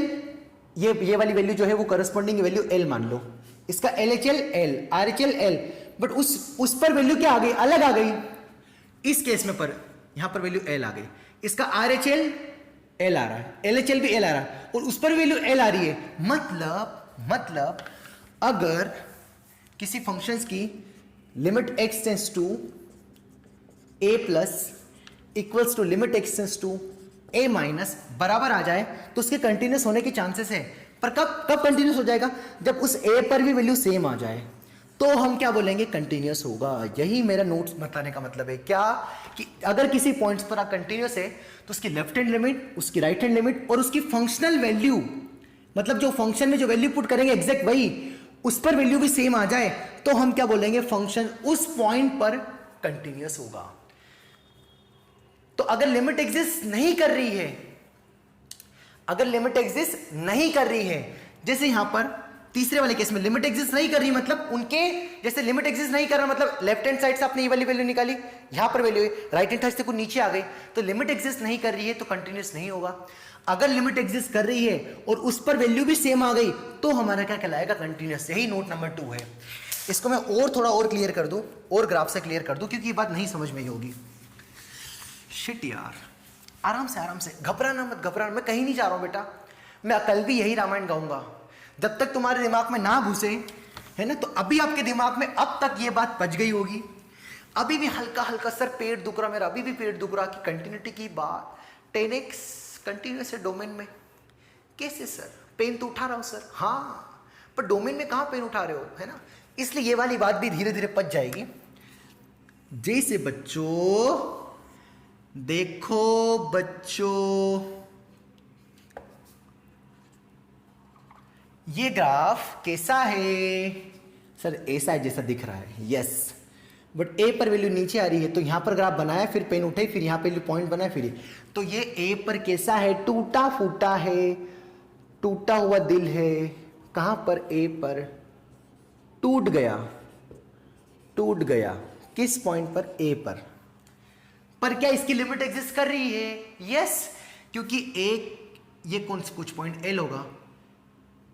ये वाली वैल्यू जो है वो करस्पॉन्डिंग वैल्यू एल मान लो, इसका L H L L, are H L L, but उस पर वैल्यू क्या आ गई, अलग आ गई। इस केस में पर यहां पर वैल्यू एल आ गई, इसका आर एच एल एल आ रहा है, एल एच एल भी एल आ रहा है, और उस पर वैल्यू एल आ रही है। मतलब अगर किसी फंक्शंस की limit x tends to a plus equals to limit x tends to a minus बराबर आ जाए तो उसके कंटिन्यूस होने के चांसेस है। पर कब कंटिन्यूस हो जाएगा, जब उस ए पर भी वैल्यू सेम आ जाए तो हम क्या बोलेंगे, कंटिन्यूस होगा। यही मेरा नोट्स बताने का मतलब है, क्या कि अगर किसी पॉइंट्स पर कंटिन्यूस है तो उसकी लेफ्ट हैंड लिमिट, उसकी राइट हैंड लिमिट और उसकी फंक्शनल वैल्यू, मतलब जो फंक्शन में जो वैल्यू पुट करेंगे एग्जैक्ट वही, उस पर वैल्यू भी सेम आ जाए तो हम क्या बोलेंगे, फंक्शन उस पॉइंट पर कंटिन्यूस होगा। तो अगर लिमिट एग्जिस्ट नहीं कर रही है, अगर लिमिट एग्जिस्ट नहीं कर रही है, जैसे यहां पर तीसरे वाले केस में लिमिट एग्जिस्ट नहीं कर रही, मतलब उनके जैसे लिमिट एग्जिस्ट नहीं कर रहा, मतलब लेफ्ट हैंड साइड से आपने ये वाली वैल्यू निकाली, यहां पर वैल्यू है, राइट हैंड साइड से कुछ नीचे आ गई, तो लिमिट एग्जिस्ट नहीं कर रही है तो कंटिन्यूस नहीं होगा। अगर लिमिट एग्जिस्ट कर रही है और उस पर वैल्यू भी सेम आ गई तो हमारा क्या कहलाएगा, कंटिन्यूस। यही नोट नंबर 2 है। इसको मैं और थोड़ा और क्लियर कर दूं, और ग्राफ से क्लियर कर दूं, क्योंकि ये बात नहीं समझ में ही होगी। शिट यार, आराम से घबराना मत, घबराना, मैं कहीं नहीं जा रहा हूं बेटा, मैं कल भी यही रामायण गाऊंगा जब तक तुम्हारे दिमाग में ना घुसे, है ना। तो अभी आपके दिमाग में अब तक ये बात बच गई होगी, अभी भी हल्का हल्का सर पेट दुख रहा, मेरा अभी भी पेट दुख रहा कि कंटिन्यूटी की बात 10x कंटिन्यूस है डोमेन में, कैसे सर, पेन तो उठा रहा हूं सर, हाँ, पर डोमेन में कहां पेन उठा रहे हो, है ना। इसलिए ये वाली बात भी धीरे धीरे पच जाएगी। जैसे बच्चों देखो, बच्चों ये ग्राफ कैसा है सर, ऐसा है जैसा दिख रहा है, यस, बट ए पर वैल्यू नीचे आ रही है, तो यहां पर ग्राफ बनाया, फिर पेन उठे, फिर यहां पे पॉइंट बनाया, फिर तो ये ए पर कैसा है, टूटा फूटा है, टूटा हुआ दिल है। कहां पर, ए पर टूट गया, किस पॉइंट पर, ए पर क्या इसकी लिमिट एग्जिस्ट कर रही है, यस, क्योंकि एक ये कौन सा कुछ पॉइंट एल होगा,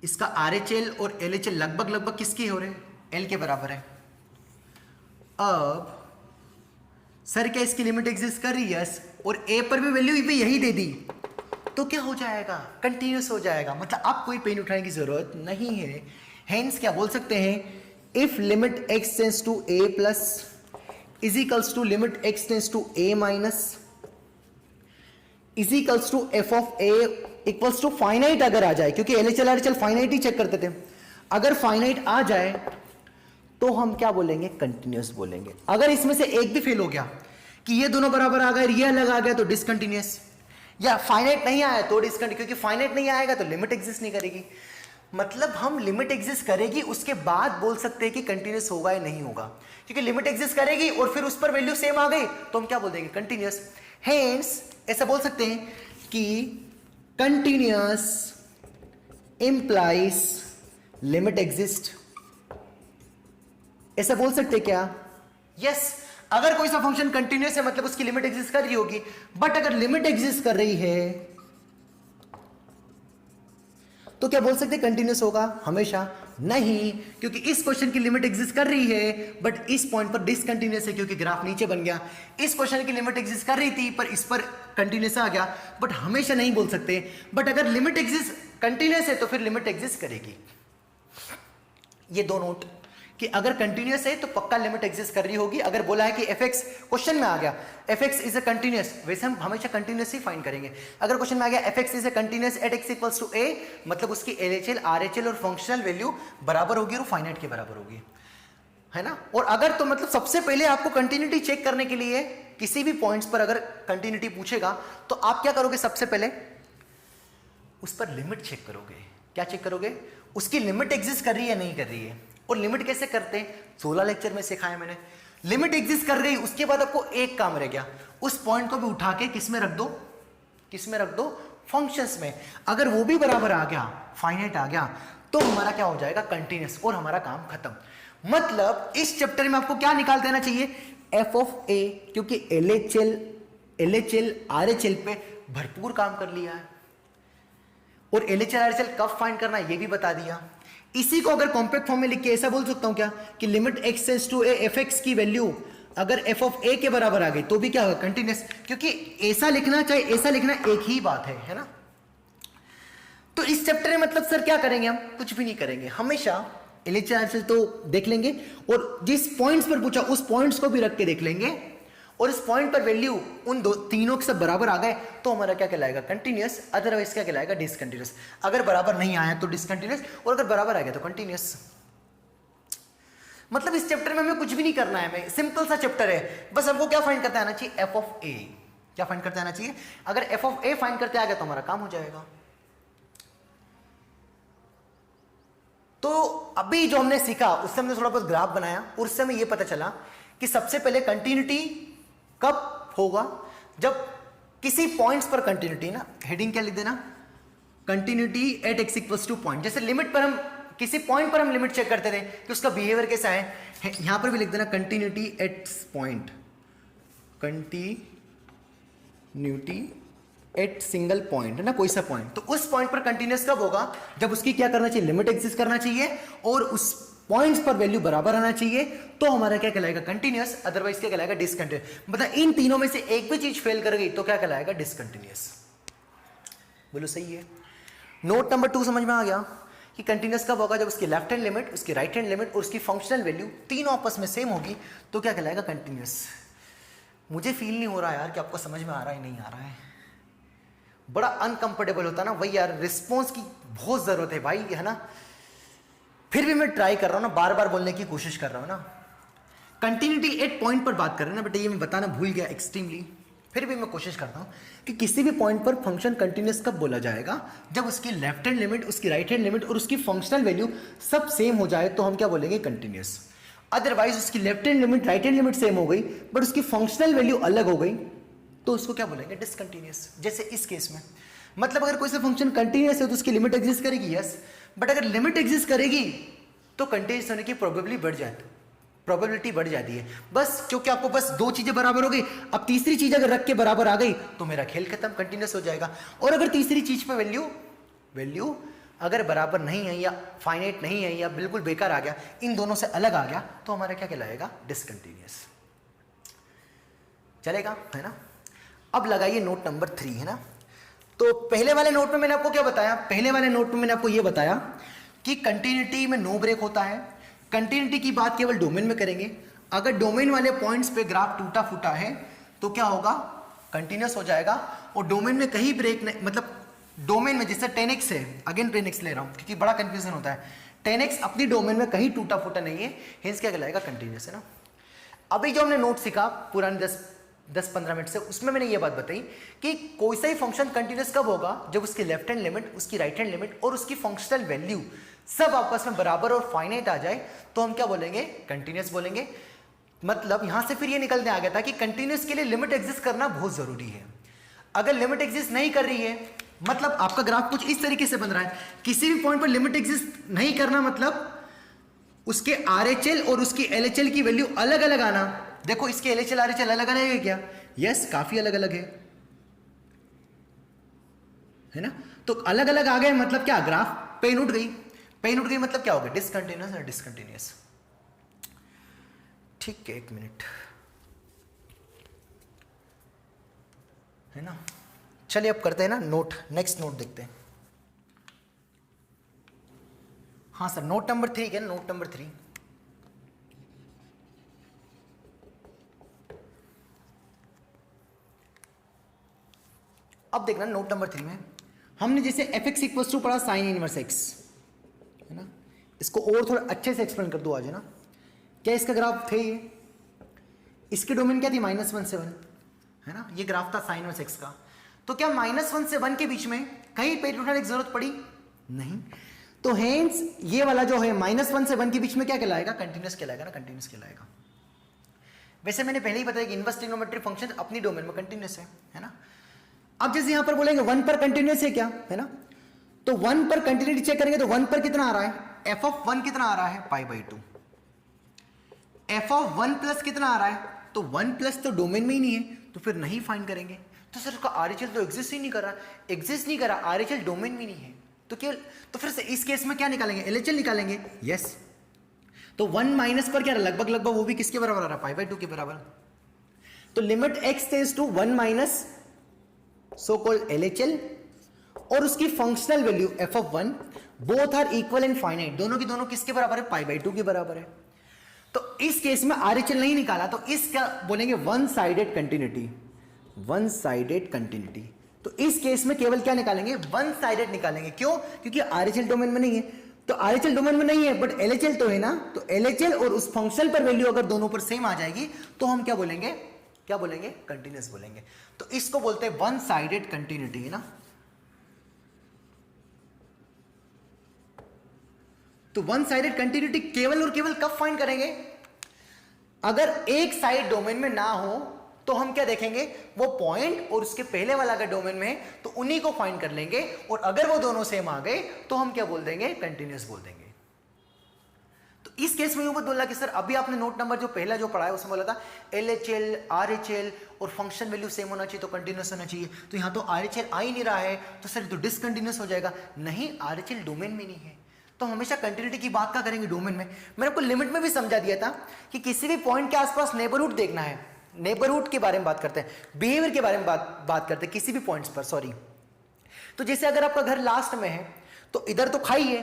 इसका RHL और LHL लगभग लगभग किसके हो रहे हैं, L के बराबर है। अब सर क्या इसकी लिमिट एग्जिस्ट कर रही है, यस, और A पर भी वैल्यू यही दे दी, तो क्या हो जाएगा, कंटिन्यूस हो जाएगा, मतलब आप कोई पेन उठाने की जरूरत नहीं है। हेंस क्या बोल सकते हैं, if limit x tends to a plus is equals to limit x tends to a minus is equals to f of a equals to finite अगर आ जाए, क्योंकि LHL RHL फाइनाइट ही चेक करते थे, अगर फाइनाइट आ जाए तो हम क्या बोलेंगे, कंटिन्यूस बोलेंगे। अगर इसमें से एक भी फेल हो गया कि ये दोनों बराबर आ गए, ये अलग आ गया, तो डिसकंटिन्यूस, या फाइनाइट नहीं आया तो डिसकंटिन्यूस, क्योंकि फाइनाइट नहीं आएगा तो लिमिट एग्जिस्ट नहीं करेगी। मतलब हम लिमिट एग्जिस्ट करेगी उसके बाद बोल सकते हैं कि कंटिन्यूस होगा या नहीं होगा, क्योंकि लिमिट एग्जिस्ट करेगी और फिर उस पर वैल्यू सेम आ गई तो हम क्या बोल देंगे, कंटिन्यूस। हेंस ऐसा बोल सकते हैं कि कंटिन्यूस इंप्लाइज लिमिट एग्जिस्ट, ऐसा बोल सकते क्या, यस। अगर कोई सा फंक्शन कंटिन्यूस है मतलब उसकी लिमिट एग्जिस्ट कर रही होगी, बट अगर लिमिट एग्जिस्ट कर रही है तो क्या बोल सकते कंटिन्यूस होगा, हमेशा नहीं, क्योंकि इस क्वेश्चन की लिमिट एग्जिस्ट कर रही है बट इस पॉइंट पर डिसकंटिन्यूस है क्योंकि ग्राफ नीचे बन गया। इस क्वेश्चन की लिमिट एग्जिस्ट कर रही थी पर इस पर कंटिन्यूस आ गया, बट हमेशा नहीं बोल सकते। बट अगर लिमिट एग्जिस्ट कंटिन्यूस है तो फिर लिमिट एग्जिस्ट करेगी। ये दो नोट कि अगर कंटिन्यूस है तो पक्का लिमिट एग्जिस्ट कर रही होगी। अगर बोला है कि fx क्वेश्चन में आ गया fx इज अ कंटिन्यूस, वैसे हम हमेशा कंटिन्यूस ही फाइंड करेंगे। अगर क्वेश्चन में आ गया fx is a continuous at x equals to a, मतलब उसकी LHL RHL और फंक्शनल वैल्यू बराबर होगी और फाइनाइट के बराबर होगी, है ना। और अगर तो मतलब सबसे पहले आपको कंटिन्यूटी चेक करने के लिए किसी भी पॉइंट्स पर अगर कंटिन्यूटी पूछेगा तो आप क्या करोगे, सबसे पहले उस पर लिमिट चेक करोगे। क्या चेक करोगे, उसकी लिमिट एग्जिस्ट कर रही है नहीं कर रही है। और लिमिट कैसे करते हैं, 16 लेक्चर में सिखाया मैंने। लिमिट एग्जिस्ट कर गई, उसके बाद आपको एक काम रह गया, उस पॉइंट को भी उठा के किस में रख दो, किस में रख दो, फंक्शंस में। अगर वो भी बराबर आ गया, फाइनाइट आ गया, तो हमारा क्या हो जाएगा, कंटिन्यूस, और हमारा काम खत्म। मतलब इस चैप्टर में आपको क्या निकाल देना चाहिए, f ऑफ a, क्योंकि LHL RHL पे भरपूर काम कर लिया है और LHL RHL कब फाइंड करना है ये भी बता दिया। इसी को अगर कॉम्पैक्ट फॉर्म में लिख के ऐसा बोल सकता हूं क्या कि limit x tends to a fx की वैल्यू अगर f ऑफ a के बराबर आ गई तो भी क्या होगा, कंटिन्यूस, क्योंकि ऐसा लिखना चाहे ऐसा लिखना एक ही बात है ना। तो इस चैप्टर में मतलब सर क्या करेंगे, हम कुछ भी नहीं करेंगे, हमेशा LHL RHL तो देख लेंगे और जिस पॉइंट्स पर पूछा उस पॉइंट्स को भी रख के देख लेंगे, और इस पॉइंट पर वैल्यू उन तीनों के सब बराबर आ गए तो हमारा क्या कहलाएगा, कंटिन्यूस, अदरवाइज क्या कहलाएगा, डिसकंटिन्यूस। अगर बराबर नहीं आया तो डिसकंटिन्यूस, और अगर बराबर आ गया तो कंटिन्यूस। मतलब इस चैप्टर में हमें कुछ भी नहीं करना है, मैं सिंपल सा चैप्टर है, बस हमको क्या फाइंड करते आना चाहिए, f ऑफ a। क्या फाइंड करते आना चाहिए, अगर f ऑफ a फाइंड करते आ गया तो हमारा काम हो जाएगा। तो अभी जो हमने सीखा उससे हमने थोड़ा बहुत ग्राफ बनाया और उससे हमें यह पता चला कि सबसे पहले कंटिन्यूटी कब होगा, जब किसी पॉइंट्स पर कंटिन्यूटी, ना हेडिंग क्या लिख देना, continuity at x equals two point. जैसे लिमिट पर हम किसी पॉइंट पर हम लिमिट चेक करते थे कि उसका बिहेवियर कैसा है, यहां पर भी लिख देना continuity at point, continuity at single point, है ना, कोई सा पॉइंट। तो उस पॉइंट पर कंटिन्यूस कब होगा, जब उसकी क्या करना चाहिए, लिमिट एग्जिस्ट करना चाहिए और उस पॉइंट्स पर वैल्यू बराबर आना चाहिए, तो हमारा क्या कहलाएगा, कंटिन्यूस, अदरवाइज क्या कहलाएगा, डिसकंटिन्यूस। मतलब इन तीनों में से एक भी चीज फेल कर गई तो क्या कहलाएगा, डिसकंटिन्यूस। बोलो सही है। नोट नंबर 2 समझ में आ गया कि कंटिन्यूस कब होगा, जब उसकी लेफ्ट हैंड लिमिट, उसकी राइट हैंड लिमिट और उसकी फंक्शनल वैल्यू तीनों आपस में सेम होगी तो क्या कहलाएगा, कंटिन्यूस। मुझे फील नहीं हो रहा यार कि आपको समझ में आ रहा है नहीं आ रहा है, बड़ा अनकंफर्टेबल होता ना भाई यार, रिस्पॉन्स की बहुत जरूरत है भाई, है ना। फिर भी मैं ट्राई कर रहा हूं ना, बार बार बोलने की कोशिश कर रहा हूं ना। कंटिन्यूटी एट पॉइंट पर बात कर रहे हैं ना बेटा, ये मैं बताना भूल गया एक्सट्रीमली, फिर भी मैं कोशिश करता हूं कि किसी भी पॉइंट पर फंक्शन कंटिन्यूस कब बोला जाएगा, जब उसकी लेफ्ट हैंड लिमिट, उसकी राइट हैंड लिमिट और उसकी फंक्शनल वैल्यू सब सेम हो जाए तो हम क्या बोलेंगे, कंटिन्यूस। अदरवाइज उसकी left hand limit, right hand limit same हो गई बट उसकी फंक्शनल वैल्यू अलग हो गई तो उसको क्या बोलेंगे, डिसकंटिन्यूस। जैसे इस केस में, मतलब अगर कोई सा फंक्शन कंटिन्यूस है तो उसकी लिमिट एग्जिस्ट करेगी, यस, बट अगर लिमिट एग्जिस्ट करेगी तो कंटिन्यूस होने की प्रोबेबिलिटी बढ़ जाती है। बस क्योंकि आपको बस दो चीजें बराबर हो गई, अब तीसरी चीज अगर रख के बराबर आ गई तो मेरा खेल खत्म, कंटिन्यूस हो जाएगा। और अगर तीसरी चीज पे वैल्यू अगर बराबर नहीं है या फाइनाइट नहीं है या बिल्कुल बेकार आ गया, इन दोनों से अलग आ गया, तो हमारा क्या कहलाएगा? डिसकंटिन्यूअस। चलेगा, है ना? अब लगाइए नोट नंबर 3, है ना? तो पहले वाले नोट में मैंने आपको क्या बताया? पहले वाले नोट में मैंने आपको ये बताया कि कंटिन्यूटी में नो ब्रेक होता है। कंटिन्यूटी की बात केवल डोमेन में करेंगे। अगर डोमेन वाले पॉइंट्स पे ग्राफ टूटा फूटा है तो क्या होगा? कंटिन्यूअस हो जाएगा। और डोमेन में कहीं ब्रेक नहीं, मतलब डोमेन में जैसे 10x है, अगेन 10x ले रहा हूं क्योंकि बड़ा कंफ्यूजन होता है। 10x अपनी डोमेन में कहीं टूटा फूटा नहीं है, हेंस क्या कहलाएगा? कंटिन्यूअस, है ना? अभी जो हमने नोट सीखा पुराने 10-15 मिनट से, उसमें मैंने ये बात बताई कि कोई सा ही फंक्शन कंटिन्यूअस कब होगा? जब उसकी लेफ्ट हैंड लिमिट, उसकी राइट हैंड लिमिट और उसकी फंक्शनल वैल्यू सब आपस में बराबर और फाइनाइट आ जाए तो हम क्या बोलेंगे? कंटिन्यूअस बोलेंगे। मतलब यहां से फिर ये निकलने आ गया था कि कंटिन्यूअस के लिए लिमिट एग्जिस्ट करना बहुत जरूरी है। अगर लिमिट एग्जिस्ट नहीं कर रही है, मतलब आपका ग्राफ कुछ इस तरीके से बन रहा है, किसी भी पॉइंट पर लिमिट एग्जिस्ट नहीं करना मतलब उसके RHL और उसकी LHL की वैल्यू अलग अलग आना। देखो इसके LHL RHL अलग अलग है क्या? यस, काफी अलग अलग है ना? तो अलग अलग आ गए मतलब क्या? ग्राफ पेन उठ गई। पेन उठ गई मतलब क्या हो गया? डिसकंटिन्यूअस और डिसकंटिन्यूअस। ठीक है, 1 मिनट, है ना? चलिए अब करते हैं ना नोट, नेक्स्ट नोट देखते हैं। हाँ सर, नोट नंबर 3 क्या? Note number 3। अब देखना नोट नंबर 3 में हमने जैसे fx इक्वल टू पढ़ा साइन इनवर्स x, है ना? इसको और थोड़ा अच्छे से एक्सप्लेन कर दो आज, है ना? क्या इसका ग्राफ थे ये? इसकी डोमेन क्या थी? -1 से 1, है ना? ये ग्राफ था साइन इनवर्स x का। तो क्या -1 से 1 के बीच में कहीं पेज उठाने की जरूरत पड़ी? नहीं। तो हेंस ये वाला जो है -1 से 1 के बीच में क्या कहलाएगा? कंटिन्यूअस कहलाएगा ना? कंटिन्यूअस कहलाएगा। वैसे मैंने पहले ही बताया कि इनवर्स ट्रिग्नोमेट्रिक फंक्शन अपनी डोमेन में कंटिन्यूअस है ना? अब जैसे यहां पर बोलेंगे 1 पर कंटिन्यूअस है क्या, है ना? तो 1 पर कंटिन्यूटी चेक करेंगे तो 1 पर कितना आ रहा है? f(1) कितना आ रहा है? π/2। f(1) प्लस कितना आ रहा है? तो 1 प्लस तो डोमेन में ही नहीं है, तो फिर नहीं फाइंड करेंगे। तो सर उसका RHL तो एग्जिस्ट ही नहीं कर रहा, एग्जिस्ट नहीं कर रहा, RHL डोमेन में नहीं है, तो केवल तो फिर से इस केस में क्या निकालेंगे? LHL निकालेंगे। यस, तो 1 माइनस पर क्या लगभग लगभग वो भी किसके बराबर आ रहा है? π/2 के बराबर। तो limit x tends to 1 minus so called LHL और उसकी functional value f(1) both are equal and finite. दोनों की दोनों किसके बराबर है? π/2 के बराबर है। तो इस केस में RHL नहीं निकाला तो इसका बोलेंगे one sided continuity. One sided continuity. तो इस केस में केवल क्या निकालेंगे? वन साइडेड निकालेंगे। क्यों? क्योंकि RHL डोमेन में नहीं है। तो RHL डोमेन में नहीं है बट LHL तो है ना, तो LHL और उस फंक्शन पर वैल्यू अगर दोनों पर सेम आ जाएगी तो हम क्या बोलेंगे? क्या बोलेंगे? कंटिन्यूअस बोलेंगे। तो इसको बोलते हैं वन साइडेड कंटिन्यूटी, है ना? तो वन साइडेड कंटिन्यूटी केवल और केवल कब फाइंड करेंगे? अगर एक साइड डोमेन में ना हो तो हम क्या देखेंगे? वो पॉइंट और उसके पहले वाला अगर डोमेन में है तो उन्हीं को फाइंड कर लेंगे, और अगर वो दोनों सेम आ गए तो हम क्या बोल देंगे? कंटिन्यूअस बोल देंगे। तो इस केस में यूं बोला कि सर अभी आपने नोट नंबर जो पहला जो पढ़ा है उसमें बोला था LHL RHL और फंक्शन वैल्यू सेम होना चाहिए तो कंटिन्यूअस होना चाहिए। तो यहां तो RHL आ ही नहीं रहा है तो सर तो डिसकंटिन्यूअस हो जाएगा। नहीं, RHL डोमेन में नहीं है तो हमेशा कंटिन्यूटी की बात क्या करेंगे? डोमेन में। मैंने आपको लिमिट में भी समझा दिया था कि किसी भी पॉइंट के आसपास नेबरहुड देखना है। नेबरहुड के बारे में बात करते हैं, बिहेवियर के बारे में बात करते हैं किसी भी पॉइंट्स पर। सॉरी, तो जैसे अगर आपका घर लास्ट में है तो इधर तो खाई है,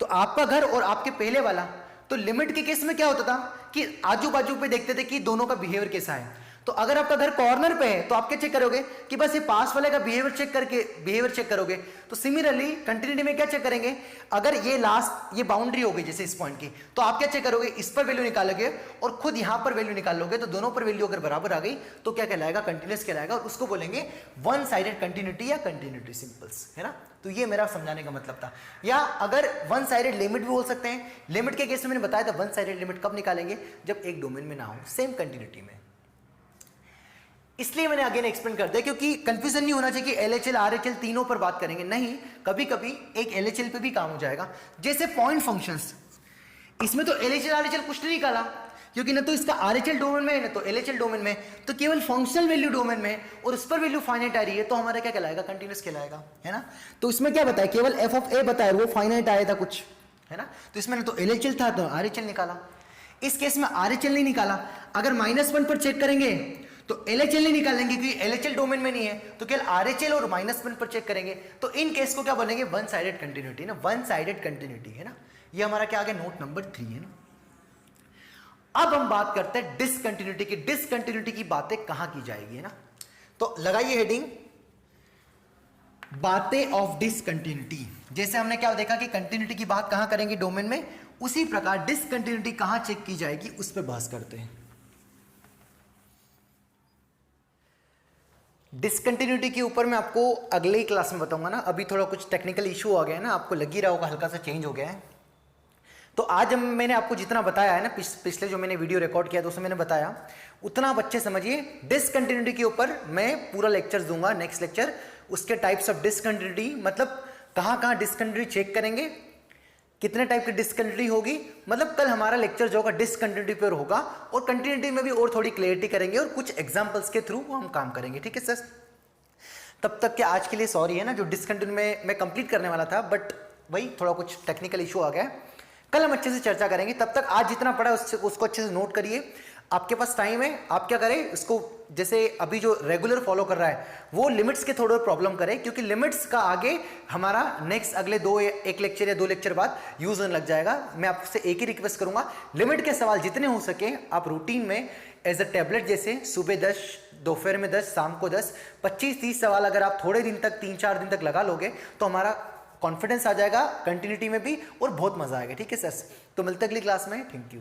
तो आपका घर और आपके पहले वाला, तो लिमिट के केस में क्या होता था कि आजू बाजू पे देखते थे कि दोनों का बिहेवियर कैसा है। तो अगर आपका घर कॉर्नर पे है तो आप क्या चेक करोगे? कि बस ये पास वाले का बिहेवियर चेक करोगे। तो सिमिलरली कंटिन्यूटी में क्या चेक करेंगे? अगर ये लास्ट ये बाउंड्री हो गई जैसे इस पॉइंट की, तो आप क्या चेक करोगे? इस पर वैल्यू निकालोगे और खुद यहां पर वैल्यू निकाल लोगे, तो दोनों पर वैल्यू अगर बराबर आ गई तो क्या कहलाएगा? कंटिन्यूअस कहलाएगा। और उसको बोलेंगे वन साइडेड कंटिन्यूटी या कंटिन्यूटी सिंपल्स, है ना? तो ये मेरा समझाने का मतलब था। या अगर वन साइडेड लिमिट भी बोल सकते हैं। लिमिट के केस में मैंने बताया था वन साइडेड लिमिट कब निकालेंगे? जब एक डोमेन में ना हो, सेम कंटिन्यूटी में। इसलिए मैंने अगेन एक्सप्लेन कर दिया क्योंकि कंफ्यूजन नहीं होना चाहिए कि LHL RHL तीनों पर बात करेंगे। नहीं, कभी कभी एक LHL पे भी काम हो जाएगा। जैसे पॉइंट फंक्शंस, इसमें तो LHL RHL कुछ नहीं निकाला, क्योंकि ना तो इसका आरएचएल डोमेन में है ना तो एलएचएल डोमेन में, तो केवल फंक्शनल वैल्यू डोमेन में और उस पर वैल्यू फाइनाइट आ रही है, तो हमारा क्या कहलाएगा, कंटिन्यूस कहलाएगा, है ना। तो इसमें क्या बताया, केवल एफ ऑफ ए बताया, वो फाइनाइट आया था कुछ, है ना। तो इसमें ना तो एलएचएल था तो आरएचएल निकाला। इस केस में आरएचएल नहीं निकाला, अगर -1 पर चेक करेंगे तो एलएचएल नहीं निकालेंगे क्योंकि एलएचएल डोमेन में नहीं है, तो केवल आरएचएल और -1 पर चेक करेंगे। तो इन केस को क्या बोलेंगे, वन साइडेड कंटिन्यूटी ना, वन साइडेड कंटिन्यूटी, है ना। ये हमारा क्या आ गया, नोट नंबर 3 है ना। अब हम बात करते हैं डिसकंटिन्यूटी की। डिसकंटिन्यूटी की बातें कहां की जाएगी, है ना। तो लगाइए हेडिंग, बातें ऑफ डिसकंटिन्यूटी। जैसे हमने क्या देखा कि कंटिन्यूटी की बात कहां करेंगे, डोमेन में, उसी प्रकार डिसकंटिन्यूटी कहां चेक की जाएगी उस पर बहस करते हैं। डिसकंटिन्यूटी के ऊपर मैं आपको अगले ही क्लास में बताऊंगा ना, अभी थोड़ा कुछ टेक्निकल इशू आ गया है ना, आपको लग ही रहा होगा हल्का सा चेंज हो गया है। तो आज मैंने आपको जितना बताया है ना, पिछले जो मैंने वीडियो रिकॉर्ड किया था उसमें मैंने बताया, उतना आप अच्छे समझिए। डिसकंटिन्यूटी के ऊपर मैं पूरा लेक्चर दूंगा, नेक्स्ट लेक्चर, उसके टाइप्स ऑफ डिसकंटिन्यूटी, मतलब कहाँ कहाँ डिसकंटिन्यूटी चेक करेंगे, कितने टाइप की डिसकंटिन्यूटी होगी, मतलब कल हमारा लेक्चर जो होगा डिसकंटिन्यूटी पर होगा, और कंटिन्यूटी में भी और थोड़ी क्लियरिटी करेंगे और कुछ एग्जांपल्स के थ्रू हम काम करेंगे, ठीक है सर। तब तक के आज के लिए सॉरी है ना, जो डिसकंटिन्यू में मैं कंप्लीट करने वाला था, बट वही थोड़ा कुछ टेक्निकल इशू आ गया। कल हम अच्छे से चर्चा करेंगे, तब तक आज जितना पढ़ा उसको अच्छे से नोट करिए। आपके पास टाइम है, आप क्या करें, इसको जैसे अभी जो रेगुलर फॉलो कर रहा है वो लिमिट्स के थोड़े प्रॉब्लम करे, क्योंकि लिमिट्स का आगे हमारा नेक्स्ट अगले एक लेक्चर या 2 लेक्चर बाद यूज होने लग जाएगा। मैं आपसे एक ही रिक्वेस्ट करूंगा, लिमिट के सवाल जितने हो सके आप रूटीन में एज अ टैबलेट, जैसे सुबह 10, दोपहर में 10, शाम को 10, 25-30 सवाल अगर आप थोड़े दिन तक, 3-4 दिन तक लगा लोगे तो हमारा कॉन्फिडेंस आ जाएगा कंटिन्यूटी में भी और बहुत मजा आएगा, ठीक है सर। तो मिलते अगली क्लास में, थैंक यू।